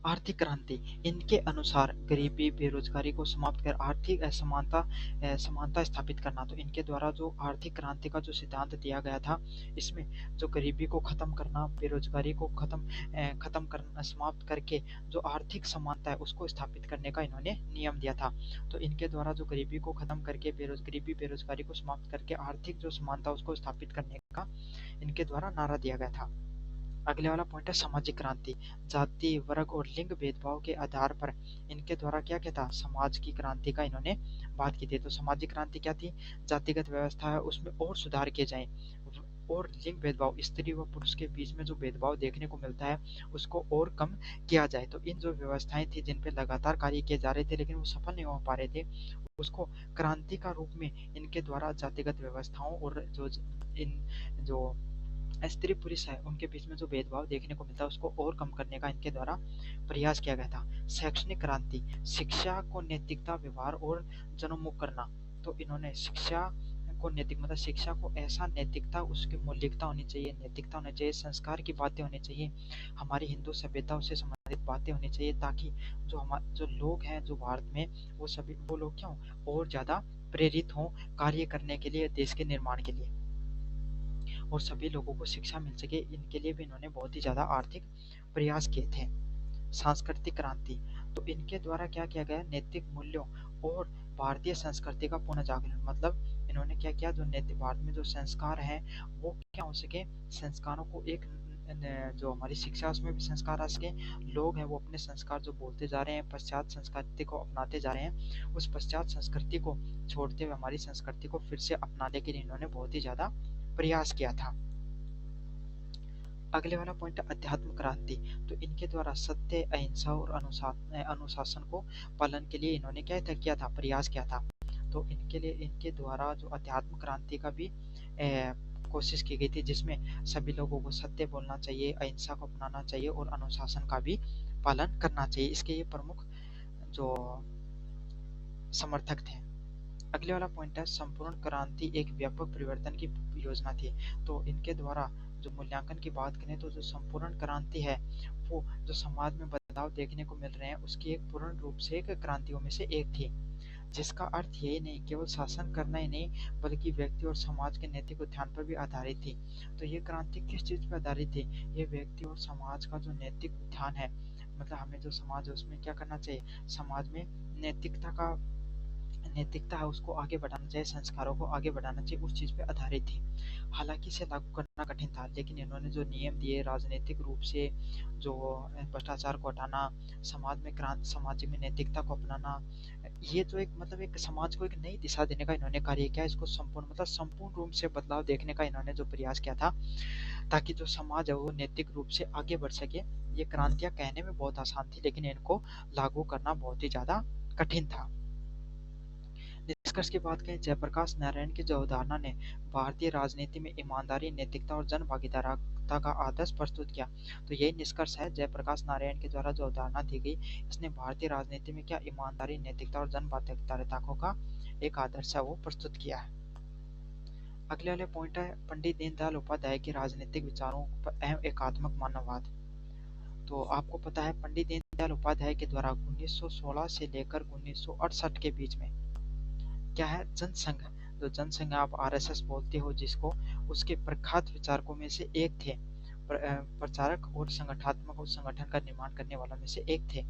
आर्थिक क्रांति, इनके अनुसार गरीबी बेरोजगारी को समाप्त कर आर्थिक समानता स्थापित करना। तो इनके द्वारा जो आर्थिक क्रांति का जो सिद्धांत दिया गया था, इसमें जो गरीबी को खत्म करना, बेरोजगारी को खत्म करना, समाप्त करके जो आर्थिक समानता है उसको स्थापित करने का इन्होंने नियम दिया था। तो इनके द्वारा जो गरीबी को खत्म करके गरीबी बेरोजगारी को समाप्त करके आर्थिक जो समानता उसको स्थापित करने का इनके द्वारा नारा दिया गया था। अगले वाला पॉइंट है सामाजिक क्रांति, जाति वर्ग और लिंग भेदभाव के आधार पर इनके द्वारा क्या क्या था, समाज की क्रांति का इन्होंने बात की थी। तो सामाजिक क्रांति क्या थी, जातिगत व्यवस्था है उसमें और सुधार किए जाएं और लिंग भेदभाव, स्त्री व पुरुष के बीच में जो भेदभाव देखने को मिलता है उसको और कम किया जाए। तो इन जो व्यवस्थाएं थी जिन पे लगातार कार्य किए जा रहे थे लेकिन वो सफल नहीं हो पा रहे थे, उसको क्रांति का रूप में इनके द्वारा जातिगत व्यवस्थाओं और जो स्त्री पुरुष है उनके बीच में जो भेदभाव देखने को मिलता है उसको और कम करने का इनके द्वारा प्रयास किया गया था। शैक्षणिक क्रांति, शिक्षा को नैतिकता, व्यवहार और जनोन्मुख करना। तो इन्होंने शिक्षा को नैतिक मतलब शिक्षा को ऐसा नैतिकता, उसकी मौलिकता होनी चाहिए, नैतिकता होनी चाहिए, संस्कार की बातें होनी चाहिए, हमारी हिंदू सभ्यता से संबंधित बातें होनी चाहिए, ताकि जो लोग हैं जो भारत में, वो लोग क्या हो और ज्यादा प्रेरित हों कार्य करने के लिए, देश के निर्माण के लिए, और सभी लोगों को शिक्षा मिल सके। इनके लिए भी इन्होंने बहुत ही ज्यादा आर्थिक प्रयास किए थे। सांस्कृतिक क्रांति, तो इनके द्वारा क्या किया गया, नैतिक मूल्यों और भारतीय संस्कृति का पुनः जागरण। मतलब इन्होंने क्या किया, जो नैतिक भारत में जो संस्कार हैं वो क्या हो सके, संस्कारों को एक जो हमारी शिक्षा उसमें भी संस्कार आ सके, लोग हैं वो अपने संस्कार जो बोलते जा रहे हैं, पश्चात संस्कृति को अपनाते जा रहे हैं, उस पश्चात संस्कृति को छोड़ते हुए हमारी संस्कृति को फिर से अपनाने के लिए इन्होंने बहुत ही ज्यादा प्रयास किया था। अगले वाला पॉइंट है अध्यात्म क्रांति। तो इनके द्वारा सत्य, अहिंसा और अनुशासन को पालन के लिए इन्होंने क्या किया था, प्रयास किया था। तो इनके लिए इनके द्वारा जो अध्यात्म क्रांति का भी कोशिश की गई थी, जिसमें सभी लोगों को सत्य बोलना चाहिए, अहिंसा को अपनाना चाहिए और अनुशासन का भी पालन करना चाहिए। इसके ये प्रमुख जो समर्थक थे। अगले वाला पॉइंट है संपूर्ण क्रांति एक व्यापक परिवर्तन की योजना थी। तो इनके द्वारा जो मूल्यांकन की बात करें तो जो संपूर्ण क्रांति है वो जो समाज में बदलाव देखने को मिल रहे हैं उसकी एक पूर्ण रूप से एक क्रांतियों में से एक थी, जिसका अर्थ यही नहीं केवल शासन करना ही नहीं बल्कि व्यक्ति और समाज के नैतिक उत्थान पर भी आधारित थी। तो ये क्रांति किस चीज पर आधारित थी, ये व्यक्ति और समाज का जो नैतिक उत्थान है, मतलब हमें जो समाज है उसमें क्या करना चाहिए, समाज में नैतिकता है उसको आगे बढ़ाना चाहिए, संस्कारों को आगे बढ़ाना चाहिए, उस चीज़ पे आधारित थी। हालांकि इसे लागू करना कठिन था, लेकिन इन्होंने जो नियम दिए राजनीतिक रूप से, जो भ्रष्टाचार को हटाना, समाज में क्रांति, समाज में नैतिकता को अपनाना, ये तो एक मतलब एक समाज को एक नई दिशा देने का इन्होंने कार्य किया। इसको संपूर्ण मतलब संपूर्ण रूप से बदलाव देखने का इन्होंने जो प्रयास किया था, ताकि जो समाज है वो नैतिक रूप से आगे बढ़ सके। ये क्रांतियां कहने में बहुत आसान थी, लेकिन इनको लागू करना बहुत ही ज्यादा कठिन था। निष्कर्ष की बात करें, जयप्रकाश नारायण की जो अवधारणा ने भारतीय राजनीति में ईमानदारी, नैतिकता और जन भागीदारिता का आदर्श प्रस्तुत किया। तो यही निष्कर्ष है, जयप्रकाश नारायण के द्वारा जो अवधारणा दी गई, इसने भारतीय राजनीति में क्या ईमानदारी, नैतिकता और जन भागीदारिता का एक आदर्श है वो प्रस्तुत किया है। अगले वाले पॉइंट है पंडित दीनदयाल उपाध्याय के राजनीतिक विचारों पर एवं एकात्मक मानववाद। तो आपको पता है पंडित दीनदयाल उपाध्याय के द्वारा 1916 से लेकर 1968 के बीच में क्या है, जनसंघ, जो जनसंघ आप आरएसएस बोलते हो जिसको, उसके प्रख्यात विचारकों में से एक थे, प्रचारक और संगठनात्मक और संगठन का निर्माण करने वालों में से एक थे।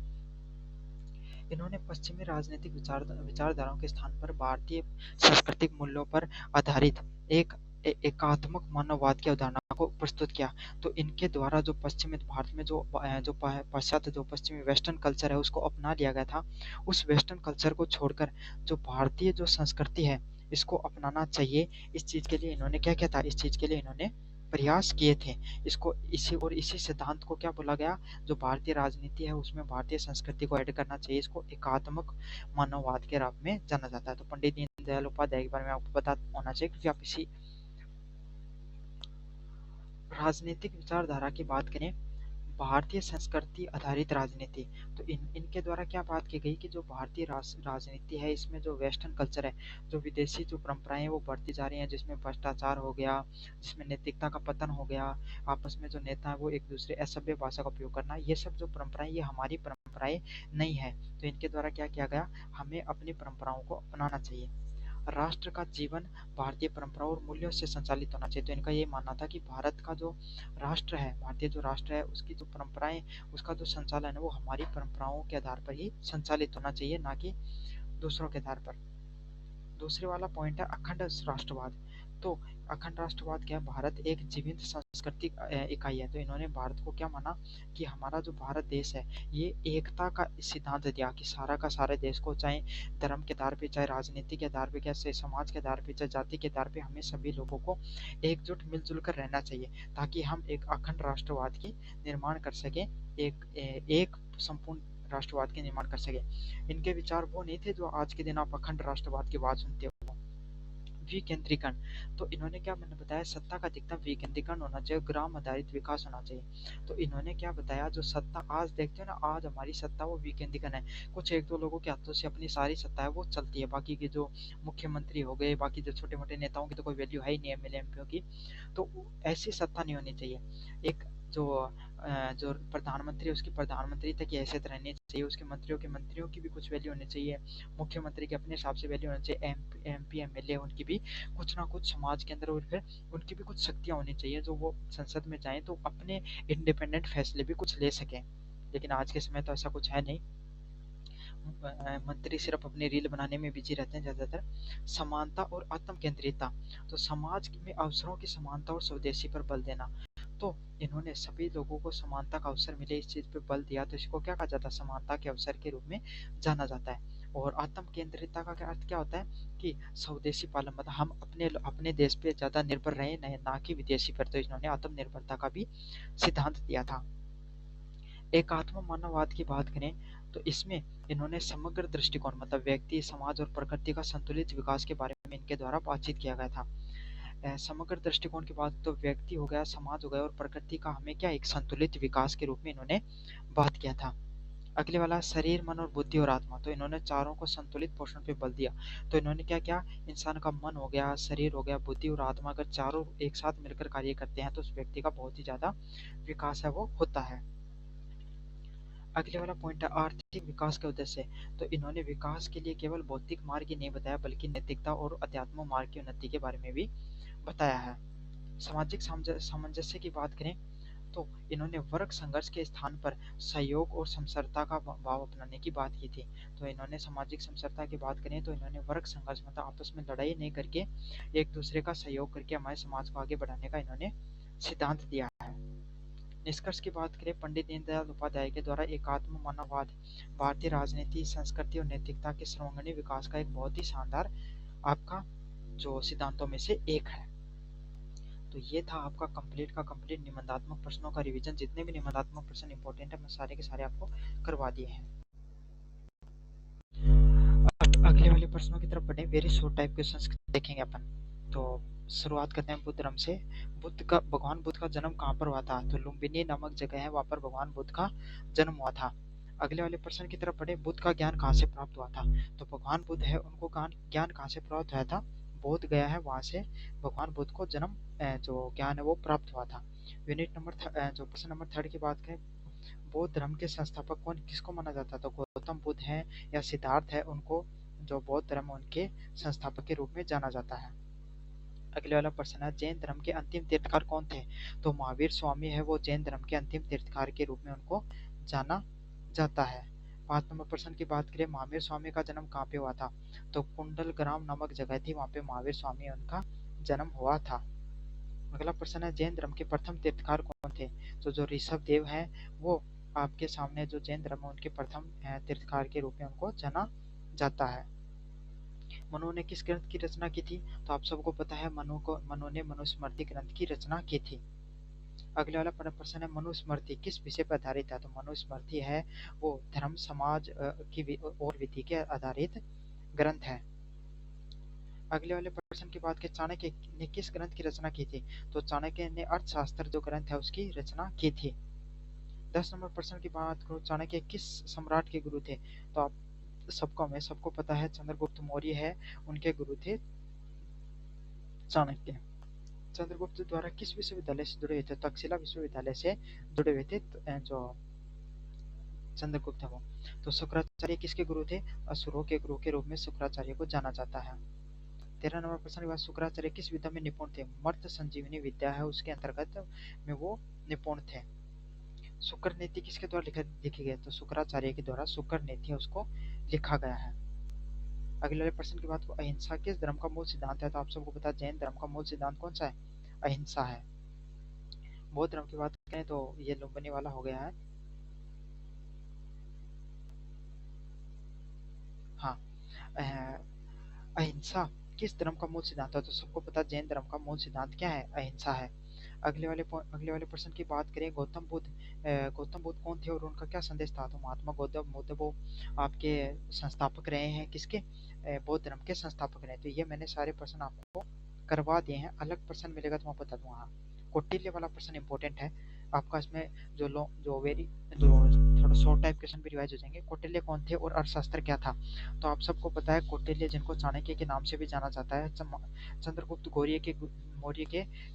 इन्होंने पश्चिमी राजनीतिक विचारधाराओं के स्थान पर भारतीय सांस्कृतिक मूल्यों पर आधारित एक एकात्मक मानववाद की अवधारणा को प्रस्तुत किया। तो इनके द्वारा जो पश्चिमी भारत में जो पाश्चात्य जो पश्चिमी वेस्टर्न कल्चर है उसको अपना लिया गया था, उस वेस्टर्न कल्चर को छोड़कर जो भारतीय जो संस्कृति है इसको अपनाना चाहिए। इस चीज के लिए इन्होंने क्या किया था, इस चीज के लिए इन्होंने प्रयास किए थे। इसको इसी सिद्धांत को क्या बोला गया, जो भारतीय राजनीति है उसमें भारतीय संस्कृति को ऐड करना चाहिए, इसको एकात्मक मानववाद के रूप में जाना जाता है। तो पंडित दीनदयाल उपाध्याय के बारे में आपको पता होना चाहिए, क्योंकि आप इसी राजनीतिक विचारधारा की बात करें, भारतीय संस्कृति आधारित राजनीति, तो इनके द्वारा क्या बात की गई कि जो भारतीय राजनीति है इसमें जो वेस्टर्न कल्चर है, जो विदेशी जो परंपराएं वो बढ़ती जा रही हैं, जिसमें भ्रष्टाचार हो गया, जिसमें नैतिकता का पतन हो गया, आपस में जो नेता है वो एक दूसरे असभ्य भाषा का उपयोग करना, ये सब जो परंपराएं ये हमारी परंपराएं नहीं है। तो इनके द्वारा क्या किया गया, हमें अपनी परंपराओं को अपनाना चाहिए। राष्ट्र का जीवन भारतीय परंपराओं और मूल्यों से संचालित होना चाहिए। तो इनका ये मानना था कि भारत का जो राष्ट्र है, भारतीय जो राष्ट्र है उसकी जो परंपराएं, उसका जो संचालन है वो हमारी परंपराओं के आधार पर ही संचालित होना चाहिए, ना कि दूसरों के आधार पर। दूसरे वाला पॉइंट है अखंड राष्ट्रवाद। तो अखंड राष्ट्रवाद क्या है, भारत एक जीवित सांस्कृतिक इकाई है। तो इन्होंने भारत को क्या माना कि हमारा जो भारत देश है ये एकता का सिद्धांत दिया, कि सारा का सारे देश को, चाहे धर्म के आधार पे, चाहे राजनीति के आधार पे, चाहे समाज के आधार पे, चाहे जाति के आधार पे, हमें सभी लोगों को एकजुट मिलजुल कर रहना चाहिए, ताकि हम एक अखंड राष्ट्रवाद की निर्माण कर सकें, एक संपूर्ण राष्ट्रवाद के निर्माण कर सके। इनके विचार वो नहीं थे जो आज के दिन आप अखंड राष्ट्रवाद की बात सुनते हो। विकेंद्रीकरण, तो इन्होंने क्या मैंने बताया, सत्ता का अधिकतम विकेंद्रीकरण होना चाहिए, ग्राम आधारित विकास होना चाहिए। तो इन्होंने क्या बताया, जो सत्ता आज देखते हो ना, आज हमारी सत्ता वो विकेंद्रीकरण है, कुछ एक दो लोगों के हाथों से अपनी सारी सत्ता है वो चलती है, बाकी के जो मुख्यमंत्री हो गए, बाकी जो छोटे मोटे नेताओं की तो कोई वैल्यू है ही नहीं, एमएलए एमपीओ की। तो ऐसी सत्ता नहीं होनी चाहिए। एक जो जो प्रधानमंत्री है उसकी प्रधानमंत्री तक की हैसियत रहनी चाहिए, उसके मंत्रियों के मंत्रियों की भी कुछ वैल्यू होनी चाहिए, मुख्यमंत्री के अपने हिसाब से वैल्यू होनी चाहिए, एमपी एमएलए उनकी भी कुछ ना कुछ समाज के अंदर, और फिर उनकी भी कुछ शक्तियां होनी चाहिए, जो वो संसद में जाएं तो अपने इंडिपेंडेंट फैसले भी कुछ ले सकें। लेकिन आज के समय तो ऐसा कुछ है नहीं, मंत्री सिर्फ अपनी रील बनाने में बिजी रहते हैं ज्यादातर। समानता और आत्म केंद्रितता, तो समाज में अवसरों की समानता और स्वदेशी पर बल देना। तो इन्होंने सभी लोगों को समानता का अवसर मिले, इस चीज पे बल दिया, तो इसको क्या कहा जाता है, समानता के अवसर के रूप में जाना जाता है। और आत्म केंद्रितता का क्या अर्थ क्या होता है, कि स्वदेशी पालन, मतलब हम अपने अपने देश पे ज्यादा निर्भर रहे, ना कि विदेशी पर। तो इन्होंने आत्मनिर्भरता का भी सिद्धांत दिया था। एकात्म मानववाद की बात करें तो इसमें इन्होंने समग्र दृष्टिकोण, मतलब व्यक्ति, समाज और प्रकृति का संतुलित विकास के बारे में इनके द्वारा बातचीत किया गया था। समग्र दृष्टिकोण की बात, तो व्यक्ति हो गया, समाज हो गया और प्रकृति का हमें क्या एक संतुलित विकास के रूप में इन्होंने बात किया था। अगले वाला शरीर, मन और बुद्धि और आत्मा, तो इन्होंने चारों को संतुलित पोषण पे बल दिया। तो इन्होंने क्या किया, इंसान का मन हो गया, शरीर हो गया, बुद्धि और आत्मा, अगर चारों एक साथ मिलकर कार्य करते हैं तो उस व्यक्ति का बहुत ही ज्यादा विकास है वो होता है। अगले वाला पॉइंट है आर्थिक विकास के उद्देश्य। तो इन्होंने विकास के लिए केवल भौतिक मार्ग ही नहीं बताया, बल्कि नैतिकता और अध्यात्म मार्ग की उन्नति के बारे में भी बताया है। सामाजिक सामंजस्य की बात करें तो इन्होंने वर्ग संघर्ष के स्थान पर सहयोग और समसरता का भाव अपनाने की बात की थी। तो इन्होंने सामाजिक समसरता की बात करें तो इन्होंने वर्ग संघर्ष मतलब आपस में लड़ाई नहीं करके एक दूसरे का सहयोग करके हमारे समाज को आगे बढ़ाने का इन्होंने सिद्धांत दिया है। निष्कर्ष की बात करें, पंडित दीनदयाल उपाध्याय के द्वारा एकात्म मानववाद भारतीय राजनीति, संस्कृति और नैतिकता के सर्वांगीण विकास का एक बहुत ही शानदार आपका जो सिद्धांतों में से एक है। तो ये था आपका कंप्लीट निबंधात्मक प्रश्नों का रिवीजन। जितने भी निबंधात्मक प्रश्न इंपॉर्टेंट है मैं सारे के सारे आपको करवा दिए हैं। अब अगले वाले प्रश्नों की तरफ बढ़े। वेरी शॉर्ट टाइप क्वेश्चंस देखेंगे अपन। तो शुरुआत करते हैं बुद्ध धर्म से। भगवान बुद्ध का जन्म कहाँ पर हुआ था? तो लुम्बिनी नामक जगह है, वहां पर भगवान बुद्ध का जन्म हुआ था। अगले वाले प्रश्न की तरफ बढ़े। बुद्ध का ज्ञान कहाँ से प्राप्त हुआ था? तो भगवान बुद्ध है, उनको ज्ञान कहाँ से प्राप्त हुआ था? बोध गया है, वहां से भगवान बुद्ध को जन्म जो ज्ञान है वो प्राप्त हुआ था। यूनिट नंबर जो प्रश्न नंबर 3 की बात करें, बौद्ध धर्म के संस्थापक कौन किसको माना जाता है? तो गौतम बुद्ध है या सिद्धार्थ है, उनको जो बौद्ध धर्म उनके संस्थापक के रूप में जाना जाता है। अगले वाला प्रश्न है, जैन धर्म के अंतिम तीर्थकार कौन थे? तो महावीर स्वामी है, वो जैन धर्म के अंतिम तीर्थकार के रूप में उनको जाना जाता है। 5 नंबर प्रश्न की बात करें, महावीर स्वामी का जन्म कहाँ पे हुआ था? तो कुंडलग्राम नामक जगह थी, वहां पे महावीर स्वामी उनका जन्म हुआ था। अगला प्रश्न है, जैन धर्म के प्रथम तीर्थकार कौन थे? तो जो ऋषभ देव हैं, वो आपके सामने जो जैन धर्म है उनके प्रथम तीर्थकार के रूप में उनको जाना जाता है। मनु ने किस ग्रंथ की रचना की थी? तो आप सबको पता है मनु ने मनुस्मृति ग्रंथ की रचना की थी। अगले वाला प्रश्न है, मनुस्मृति किस विषय पर आधारित है? तो मनुस्मृति है वो धर्म समाज की और विधि के आधारित ग्रंथ है। अगले वाले प्रश्न की बात करें, चाणक्य ने किस ग्रंथ की रचना की थी? तो चाणक्य ने अर्थशास्त्र जो ग्रंथ है उसकी रचना की थी। 10 नंबर प्रश्न की बात करो, चाणक्य किस सम्राट के गुरु थे? तो आप सबको पता है चंद्रगुप्त मौर्य है, उनके गुरु थे चाणक्य। चंद्रगुप्त द्वारा किस विश्वविद्यालय से जुड़े हुए थे? तक्षशिला विश्वविद्यालय से जुड़े हुए थे जो चंद्रगुप्त है वो। तो शुक्राचार्य किसके गुरु थे? असुरों के गुरु के रूप में शुक्राचार्य को जाना जाता है। 13 नंबर प्रश्न के बाद, शुक्राचार्य किस विद्या में निपुण थे? मर्त संजीवनी विद्या है उसके अंतर्गत में वो निपुण थे। शुक्र नीति किसके द्वारा लिखी गई? तो शुक्राचार्य के द्वारा शुक्र नीति उसको लिखा गया है। अगले वाले प्रश्न की बात, अहिंसा किस धर्म का मूल सिद्धांत है? तो आप सबको पता है जैन धर्म का मूल सिद्धांत कौन सा है? अहिंसा है। बौद्ध धर्म की बात करें तो ये लुम्बिनी वाला हो गया है। हाँ, अहिंसा किस धर्म का मूल सिद्धांत है? तो सबको पता जैन धर्म का मूल सिद्धांत क्या है? अहिंसा है। अगले वाले प्रश्न की बात करें, गौतम बुद्ध कौन थे और उनका क्या संदेश था? तो महात्मा गौतम बुद्ध वो आपके संस्थापक रहे हैं, किसके? बौद्ध धर्म के संस्थापक रहे। तो ये मैंने सारे प्रश्न आपको करवा दिए हैं। अलग प्रश्न मिलेगा तो मैं बता दूंगा। हाँ, कौटिल्य वाला प्रश्न इंपॉर्टेंट है आपका। इसमें जो थोड़ा शॉर्ट टाइप क्वेश्चन भी रिवाइज हो जाएंगे। कौटिल्य कौन थे और अर्थशास्त्र क्या था? तो आप सबको पता है कौटिल्य, जिनको चाणक्य के नाम से भी जाना जाता है, चंद्रगुप्त मौर्य के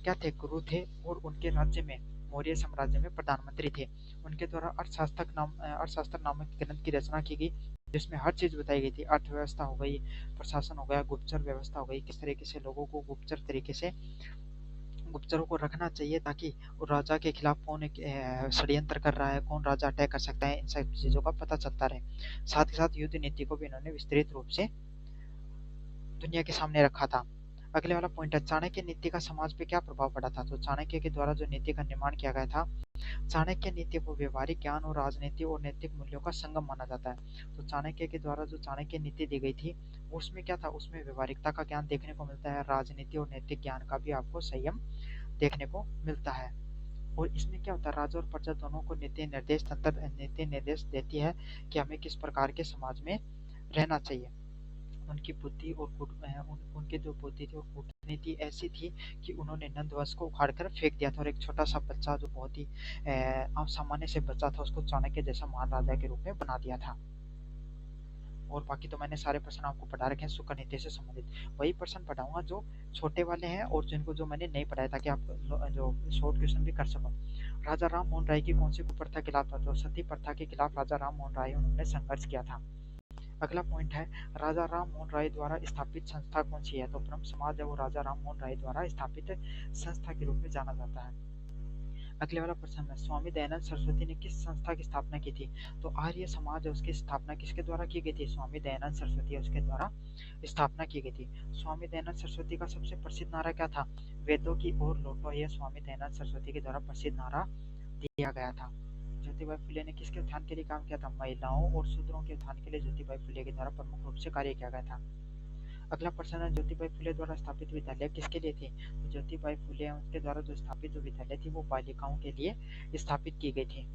क्या थे? गुरु थे, और उनके राज्य में मौर्य साम्राज्य में प्रधानमंत्री थे। उनके द्वारा अर्थशास्त्र नामक ग्रंथ की रचना की गई, जिसमें हर चीज बताई गई थी। अर्थव्यवस्था हो गई, प्रशासन हो गया, गुप्तचर व्यवस्था हो गई, किस तरीके से लोगों को गुप्तचर तरीके से गुप्तचरों को रखना चाहिए ताकि राजा के खिलाफ कौन एक षड्यंत्र कर रहा है, कौन राजा अटैक कर सकता है, इन सब चीजों का पता चलता रहे। साथ ही साथ युद्ध नीति को भी इन्होंने विस्तृत रूप से दुनिया के सामने रखा था। अगले वाला पॉइंट है, चाणक्य नीति का समाज पे क्या प्रभाव पड़ा था? तो चाणक्य के द्वारा जो नीति का निर्माण किया गया था, चाणक्य नीति को व्यवहारिक ज्ञान और राजनीति और नैतिक मूल्यों का संगम माना जाता है। तो चाणक्य के द्वारा जो चाणक्य नीति दी गई थी उसमें क्या था? उसमें व्यवहारिकता का ज्ञान देखने को मिलता है, राजनीति और नैतिक ज्ञान का भी आपको संयम देखने को मिलता है। और इसमें क्या होता है, राजा और प्रजा दोनों को नीति निर्देश देती है कि हमें किस प्रकार के समाज में रहना चाहिए। उनकी बुद्धि और उनके जो बुद्धि थी और कूटनीति ऐसी थी कि उन्होंने नंदवंश को उखाड़ कर फेंक दिया था, और एक छोटा सा बच्चा जो बहुत ही सामान्य से बच्चा था उसको चाणक्य जैसा महान राजा के रूप में बना दिया था। और बाकी तो मैंने सारे प्रश्न आपको पढ़ा रखे हैं शुक्र नीति से संबंधित। वही प्रश्न पढ़ाऊंगा जो छोटे वाले हैं और जिनको जो मैंने नहीं पढ़ाया, ताकि आप जो शॉर्ट क्वेश्चन भी कर सको। राजा राम मोहन राय की कौन सी कुप्रथा के खिलाफ था? तो सती प्रथा के खिलाफ राजा राम मोहन राय उन्होंने संघर्ष किया था। अगला पॉइंट है, राजा राम मोहन राय द्वारा स्थापित संस्था कौन सी है? तो ब्रह्म समाज है वो राजा राम मोहन राय द्वारा स्थापित संस्था के रूप में जाना जाता है। अगले वाला प्रश्न है, स्वामी दयानंद सरस्वती ने किस संस्था की स्थापना की थी? तो आर्य समाज है उसकी स्थापना किसके द्वारा की गई थी? स्वामी दयानंद सरस्वती है उसके द्वारा स्थापना की गई थी। स्वामी दयानंद सरस्वती का सबसे प्रसिद्ध नारा क्या था? वेदों की ओर लौटो, यह स्वामी दयानंद सरस्वती के द्वारा प्रसिद्ध नारा दिया गया था। ज्योतिबाई फुले ने किसके उत्थान के लिए काम किया था? महिलाओं और शूद्रों के उत्थान के लिए ज्योतिबाई फुले के द्वारा प्रमुख रूप से कार्य किया गया था। अगला प्रश्न है, ज्योतिबाई फुले द्वारा स्थापित विद्यालय किसके लिए थे? तो ज्योतिबाई फुले उनके द्वारा जो स्थापित जो विद्यालय थी वो बालिकाओं के लिए स्थापित की गई थी।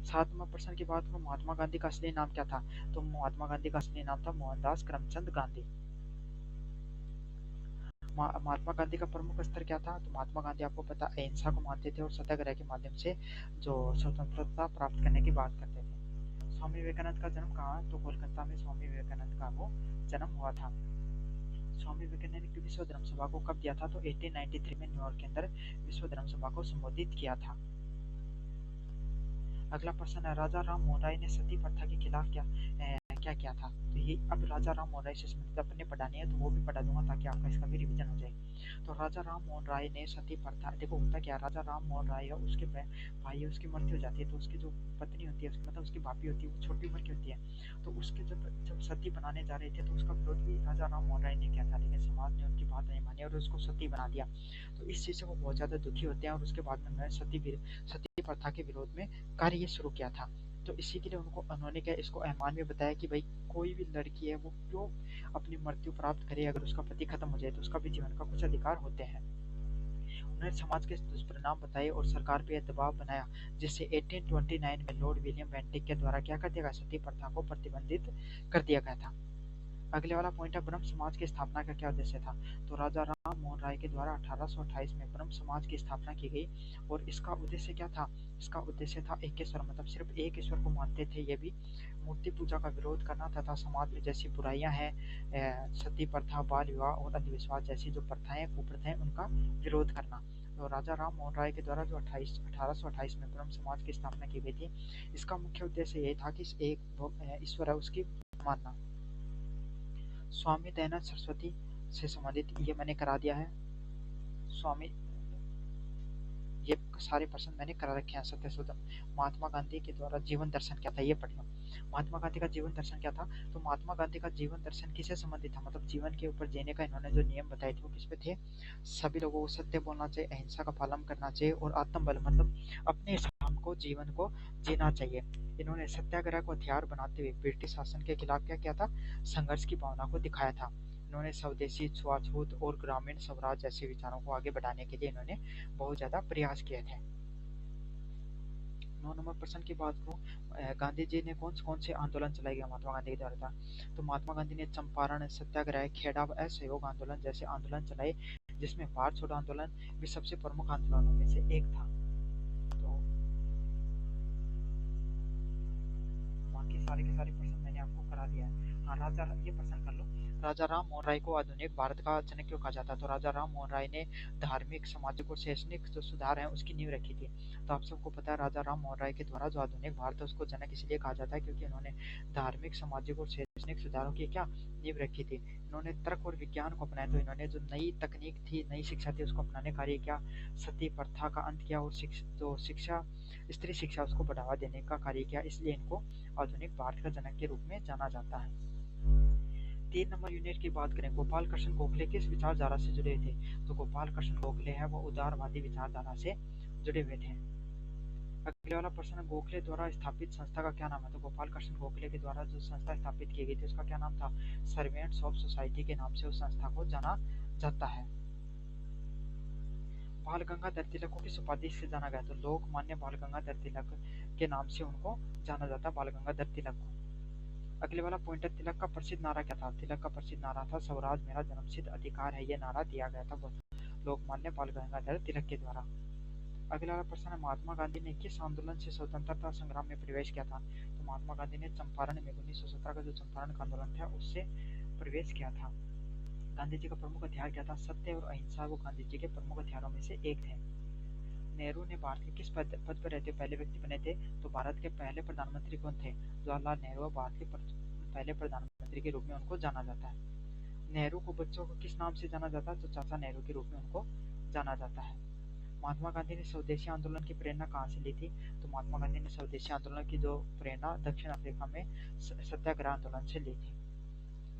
सातवां प्रश्न की बात करूं, महात्मा गांधी का असली नाम क्या था? तो महात्मा गांधी का असली नाम था मोहनदास करमचंद गांधी। महात्मा गांधी का प्रमुख स्तर क्या था? तो महात्मा गांधी आपको पता अहिंसा को मानते थे और सत्याग्रह के माध्यम से जो स्वतंत्रता प्राप्त करने की बात करते थे। स्वामी विवेकानंद का जन्म कहाँ? तो कोलकाता में स्वामी विवेकानंद का वो जन्म हुआ था। स्वामी विवेकानंद ने विश्व धर्म सभा को कब दिया था? तो 1893 में न्यूयॉर्क के अंदर विश्व धर्म सभा को संबोधित किया था। अगला प्रश्न है, राजा राम मोहन राय ने सती प्रथा के खिलाफ क्या किया था? तो ये अब राजा राम मोहन राय से संबंधित अपने पढ़ानी है तो वो भी पढ़ा दूंगा ताकि आपका इसका भी रिवीजन हो जाए। तो राजा राम मोहन राय ने सती प्रथा, देखो होता क्या, राजा राम मोहन राय है उसके भाई उसकी मृत्यु हो जाती है तो उसकी जो पत्नी होती है मतलब उसकी भाभी होती है वो छोटी उम्र की होती है, तो उसके जब जब सती बनाने जा रहे थे तो उसका विरोध भी राजा राम मोहन राय ने किया था, लेकिन समाज ने उनकी बात नहीं मानी और उसको सती बना दिया। तो इस चीज से वो बहुत ज्यादा दुखी होते हैं और उसके बाद में उन्होंने सती प्रथा के विरोध में कार्य शुरू किया था। तो इसी के लिए उन्होंने क्या इसको अहमान में बताया कि भाई कोई भी लड़की है वो क्यों अपनी मृत्यु प्राप्त करे, अगर उसका पति खत्म हो जाए तो उसका भी जीवन का कुछ अधिकार होते हैं। उन्होंने समाज के दुष्परिणाम बताए और सरकार पे दबाव बनाया, जिससे 1829 में लॉर्ड विलियम बेंटिक के द्वारा क्या कर दिया गया, सती प्रथा को प्रतिबंधित कर दिया गया था। अगले वाला पॉइंट है, ब्रह्म समाज की स्थापना का क्या उद्देश्य था? तो राजा राम मोहन राय के द्वारा 1828 में ब्रह्म समाज की स्थापना की गई और इसका उद्देश्य क्या था? इसका उद्देश्य था एक ईश्वर, मतलब सिर्फ एक ईश्वर को मानते थे ये भी, मूर्ति पूजा का विरोध करना तथा समाज में जैसी बुराइयां हैं, सती प्रथा, बाल विवाह और अंधविश्वास जैसी जो प्रथाएं कुप्रथाएं उनका विरोध करना। तो राजा राम मोहन राय के द्वारा जो 1828 में ब्रह्म समाज की स्थापना की गई थी, इसका मुख्य उद्देश्य ये था कि एक ईश्वर है उसकी मानना। स्वामी दयानंद सरस्वती से संबंधित ये मैंने करा दिया है। स्वामी ये सारे प्रश्न मैंने करा रखे हैं। सत्यशोधन, महात्मा गांधी के द्वारा जीवन दर्शन क्या था ये पढ़ लो। महात्मा गांधी का जीवन दर्शन क्या था? तो महात्मा गांधी का जीवन दर्शन किससे संबंधित था, मतलब जीवन के ऊपर जीने का इन्होंने जो नियम बताए थे वो किस पे थे? सभी लोगों को सत्य बोलना चाहिए, अहिंसा का पालन करना चाहिए और आत्मबल मतलब अपने शाम को जीवन को जीना चाहिए। इन्होंने सत्याग्रह को हथियार बनाते हुए ब्रिटिश शासन के खिलाफ क्या किया था? संघर्ष की भावना को दिखाया था। इन्होंने स्वदेशी, छुआछूत और ग्रामीण स्वराज जैसे विचारों को आगे बढ़ाने के लिए इन्होंने बहुत ज्यादा प्रयास किए थे। 9 नंबर प्रश्न की बात करूं, गांधी जी ने कौन कौन से आंदोलन चलाए गए महात्मा गांधी के द्वारा था? तो महात्मा गांधी ने चंपारण सत्याग्रह, खेड़ा व असहयोग आंदोलन जैसे आंदोलन चलाए, जिसमें भारत छोड़ो आंदोलन भी सबसे प्रमुख आंदोलनों में से एक था। तो बाकी सारे के सारे प्रश्न मैंने आपको करा दिया है। हाँ, राजा ये प्रश्न कर लो, राजा राम मोहन राय को आधुनिक भारत का जनक क्यों कहा जाता है? तो राजा राम मोहन राय ने धार्मिक, सामाजिक और शैक्षणिक जो सुधार है उसकी नींव रखी थी। तो आप सबको पता है राजा राम मोहन राय के द्वारा जो आधुनिक भारत है उसको जनक इसलिए कहा जाता है क्योंकि इन्होंने धार्मिक, सामाजिक और शैक्षणिक सुधारों की क्या नींव रखी थी। इन्होंने तर्क और विज्ञान को अपनाया, तो इन्होंने जो नई तकनीक थी, नई शिक्षा थी उसको अपनाने कार्य किया, सती प्रथा का अंत किया और शिक्षा, स्त्री शिक्षा उसको बढ़ावा देने का कार्य किया, इसलिए इनको आधुनिक भारत का जनक के रूप में जाना जाता है। 3 नंबर यूनिट की बात करें, गोपाल कृष्ण गोखले किस विचारधारा से जुड़े थे? तो गोपाल कृष्ण गोखले है वो उदारवादी विचारधारा से जुड़े हुए थे। अगले वाला प्रश्न, गोखले द्वारा स्थापित संस्था का क्या नाम है? तो गोपाल कृष्ण गोखले के द्वारा जो संस्था स्थापित की गई थी उसका क्या नाम था? सर्वेंट्स ऑफ सोसाइटी के नाम से उस संस्था को जाना जाता है। बाल गंगाधर तिलक को किस उपाधि से जाना गया? तो लोकमान्य बाल गंगाधर तिलक के नाम से उनको जाना जाता है, बाल गंगाधर तिलक को। अगले वाला पॉइंट है, तिलक का प्रसिद्ध नारा क्या था? तिलक का प्रसिद्ध नारा था, स्वराज मेरा जन्मसिद्ध अधिकार है, यह नारा दिया गया था लोकमान्य बाल गंगाधर तिलक के द्वारा। अगला वाला प्रश्न है, महात्मा गांधी ने किस आंदोलन से स्वतंत्रता संग्राम में प्रवेश किया था? तो महात्मा गांधी ने चंपारण में 1917 का जो चंपारण का आंदोलन था उससे प्रवेश किया था। गांधी जी का प्रमुख हथियार क्या था? सत्य और अहिंसा वो गांधी जी के प्रमुख हथियारों में से एक थे। नेहरू ने भारत के किस पद पर रहते पहले व्यक्ति बने थे? तो भारत के पहले प्रधानमंत्री कौन थे? जवाहरलाल नेहरू भारत के पहले प्रधानमंत्री के रूप में उनको जाना जाता है। नेहरू को बच्चों को किस नाम से जाना जाता है? तो चाचा नेहरू के रूप में उनको जाना जाता है। महात्मा गांधी ने स्वदेशी आंदोलन की प्रेरणा कहाँ से ली थी? तो महात्मा गांधी ने स्वदेशी आंदोलन की जो प्रेरणा दक्षिण अफ्रीका में सत्याग्रह आंदोलन से ली थी।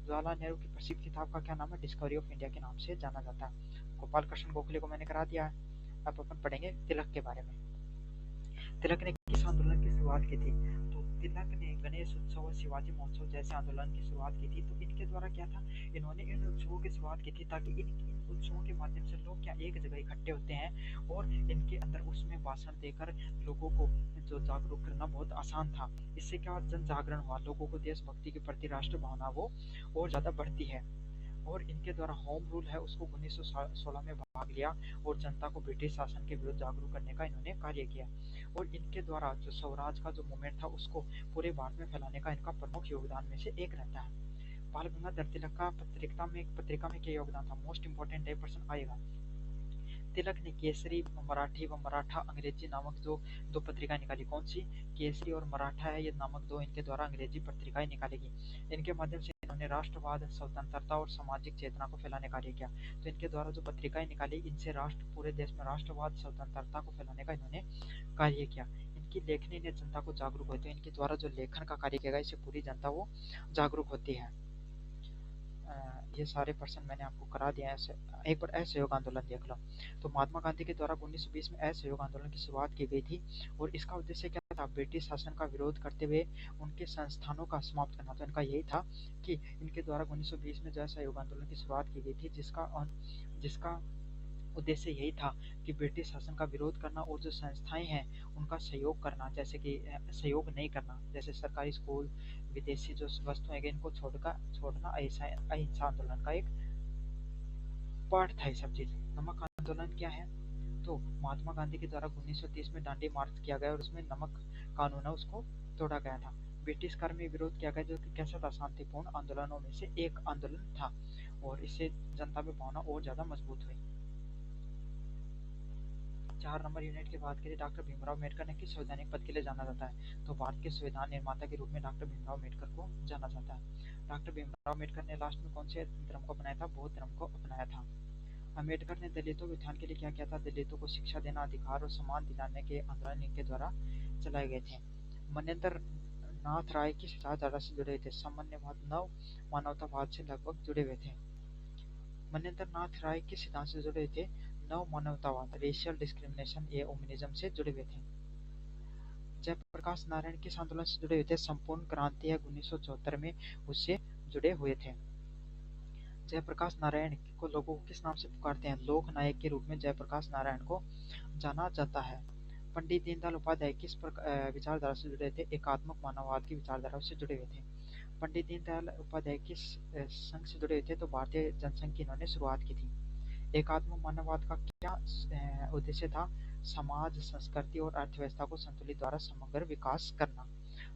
जवाहरलाल नेहरू की प्रसिद्ध किताब का क्या नाम है? डिस्कवरी ऑफ इंडिया के नाम से जाना जाता है। गोपाल कृष्ण गोखले को मैंने करा दिया है। अब अपन पढ़ेंगे तिलक के बारे में। तिलक ने किस आंदोलन की शुरुआत की थी? तो तिलक ने गणेश उत्सव और शिवाजी महोत्सव जैसे आंदोलन की शुरुआत की थी। तो इनके द्वारा क्या था, इन्होंने इन उत्सवों की शुरुआत की थी ताकि इन उत्सवों के माध्यम से लोग क्या एक जगह इकट्ठे होते हैं और इनके अंदर उसमें भाषण देकर लोगों को जो जागरूक करना बहुत आसान था। इससे क्या जन जागरण हुआ, लोगों को देशभक्ति के प्रति राष्ट्र भावना वो और ज्यादा बढ़ती है। और इनके द्वारा होम रूल है उसको 1916 में भाग लिया और जनता को ब्रिटिश शासन के विरुद्ध जागरूक करने का इन्होंने कार्य किया। और इनके द्वारा जो स्वराज का जो मूवमेंट था उसको पूरे भारत में फैलाने का इनका प्रमुख योगदान में से एक रहता है। बाल गंगाधर तिलक का पत्रिका में क्या योगदान था? मोस्ट इंपोर्टेंट पर्सन आएगा। तिलक ने केसरी, मराठी व मराठा अंग्रेजी नामक जो दो पत्रिकाएं निकाली। कौन सी? केसरी और मराठा है ये नामक दो इनके द्वारा अंग्रेजी पत्रिकाएं निकालेगी। इनके माध्यम से इन्होंने राष्ट्रवाद, स्वतंत्रता और सामाजिक चेतना को फैलाने का कार्य किया। तो इनके द्वारा जो पत्रिकाएं निकाली इनसे पूरे देश में राष्ट्रवाद, स्वतंत्रता को फैलाने का इन्होंने कार्य किया। इनकी लेखनी ने जनता को जागरूक होते हैं। इनके द्वारा जो लेखन का कार्य किया गया इससे पूरी जनता वो जागरूक होती है। ये सारे पर्सन मैंने आपको करा दिया है। ऐसे एक बार असहयोग आंदोलन देख लो। तो महात्मा गांधी के द्वारा 1920 में असहयोग आंदोलन की शुरुआत की गई थी और इसका उद्देश्य क्या था? ब्रिटिश शासन का विरोध करते हुए उनके संस्थानों का समाप्त करना। तो इनका यही था कि इनके द्वारा 1920 में जो असहयोग आंदोलन की शुरुआत की गई थी जिसका उद्देश्य यही था कि ब्रिटिश शासन का विरोध करना और जो संस्थाएं हैं उनका सहयोग करना, जैसे कि सहयोग नहीं करना, जैसे सरकारी स्कूल, विदेशी जो वस्तुएं हैं इनको छोड़ना अहिंसा आंदोलन का एक पार्ट था ये सब चीज। नमक आंदोलन क्या है? तो महात्मा गांधी के द्वारा 1930 में दांडी मार्च किया गया और उसमें नमक कानून है उसको तोड़ा गया था। ब्रिटिश कर में विरोध किया गया जो कि कैसा था? शांतिपूर्ण आंदोलनों में से एक आंदोलन था और इससे जनता में भावना और ज्यादा मजबूत हुई। 4 नंबर यूनिट की बात करें, डॉक्टर भीमराव अम्बेडकर ने किस संवैधानिक पद के लिए जाना जाता है? तो भारत के संविधान निर्माता के रूप में डॉक्टर भीमराव अम्बेडकर को जाना जाता है। डॉक्टर भीमराव अम्बेडकर ने लास्ट में कौन से धर्म को अपनाया था? बौद्ध धर्म को अपनाया था। अम्बेडकर ने दलितों के उत्थान के लिए क्या किया था? दलितों को शिक्षा देना, अधिकार और सम्मान दिलाने के आंदोलन इनके द्वारा चलाए गए थे। मनेंद्र नाथ राय किस विचारधारा से जुड़े हुए थे? सामान्यवाद, नव मानवतावाद से लगभग जुड़े हुए थे। मनेंद्र नाथ राय किस सिद्धांत से जुड़े थे? नव मानवतावाद, रेशियल डिस्क्रिमिनेशन या ओमिनिज्म से जुड़े हुए थे। जयप्रकाश नारायण किस आंदोलन से जुड़े हुए थे? संपूर्ण क्रांति है 1974 में उससे जुड़े हुए थे। जयप्रकाश नारायण को लोगों को किस नाम से पुकारते हैं? लोक नायक के रूप में जयप्रकाश नारायण को जाना जाता है। पंडित दीनदयाल उपाध्याय किस विचारधारा से जुड़े थे? एकात्मक मानववाद की विचारधारा से जुड़े हुए थे। पंडित दीनदयाल उपाध्याय किस संघ से जुड़े हुए थे? तो भारतीय जनसंघ की इन्होंने शुरुआत की थी। एकात्मक मानववाद का क्या उद्देश्य था? समाज, संस्कृति और अर्थव्यवस्था को संतुलित द्वारा समग्र विकास करना।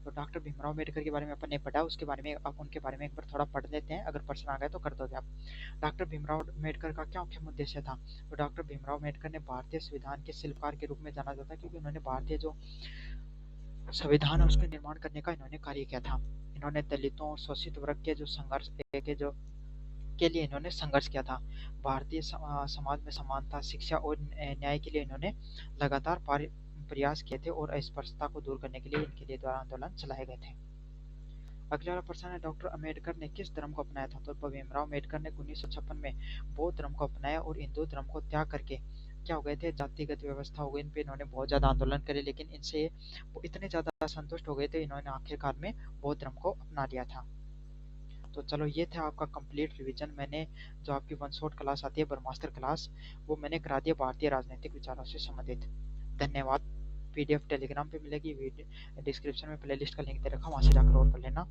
तो डॉक्टर भीमराव अम्बेडकर के बारे में अपन ने पढ़ा, उसके बारे में आप उनके बारे में एक बार थोड़ा पढ़ लेते हैं, अगर प्रश्न आ गया तो कर दोगे आप। डॉक्टर भीमराव अम्बेडकर का क्या मुख्य उद्देश्य था? तो डॉक्टर भीमराव अम्बेडकर ने भारतीय संविधान के शिल्पकार के रूप में जाना जाता है क्योंकि उन्होंने भारतीय जो संविधान है उसके निर्माण करने का इन्होंने कार्य किया था। इन्होंने दलितों और शोषित वर्ग के जो संघर्ष के लिए इन्होंने संघर्ष किया था। भारतीय समाज में समानता, शिक्षा और न्याय के लिए इन्होंने लगातार प्रयास किए थे और अस्पृश्यता को दूर करने के लिए इनके लिए द्वारा आंदोलन चलाए गए थे। अगला वाला प्रश्न है, डॉक्टर अम्बेडकर ने किस धर्म को अपनाया था? तो भीमराव अम्बेडकर ने 1956 में बौद्ध धर्म को अपनाया और हिंदू धर्म को त्याग करके क्या हो गए थे? जातिगत व्यवस्था हो गई। इन पे इन्होंने बहुत ज्यादा आंदोलन करे लेकिन इनसे वो इतने ज्यादा संतुष्ट हो गए थे इन्होंने आखिरकार में बौद्ध धर्म को अपना लिया था। तो चलो ये था आपका कंप्लीट रिवीजन। मैंने जो आपकी वन शॉट क्लास आती है ब्रह्मास्त्र क्लास वो मैंने करा दिया भारतीय राजनीतिक विचारों से संबंधित। धन्यवाद। पीडीएफ टेलीग्राम पे मिलेगी, डिस्क्रिप्शन में प्लेलिस्ट का लिंक दे रखा, वहाँ से जाकर और कर लेना।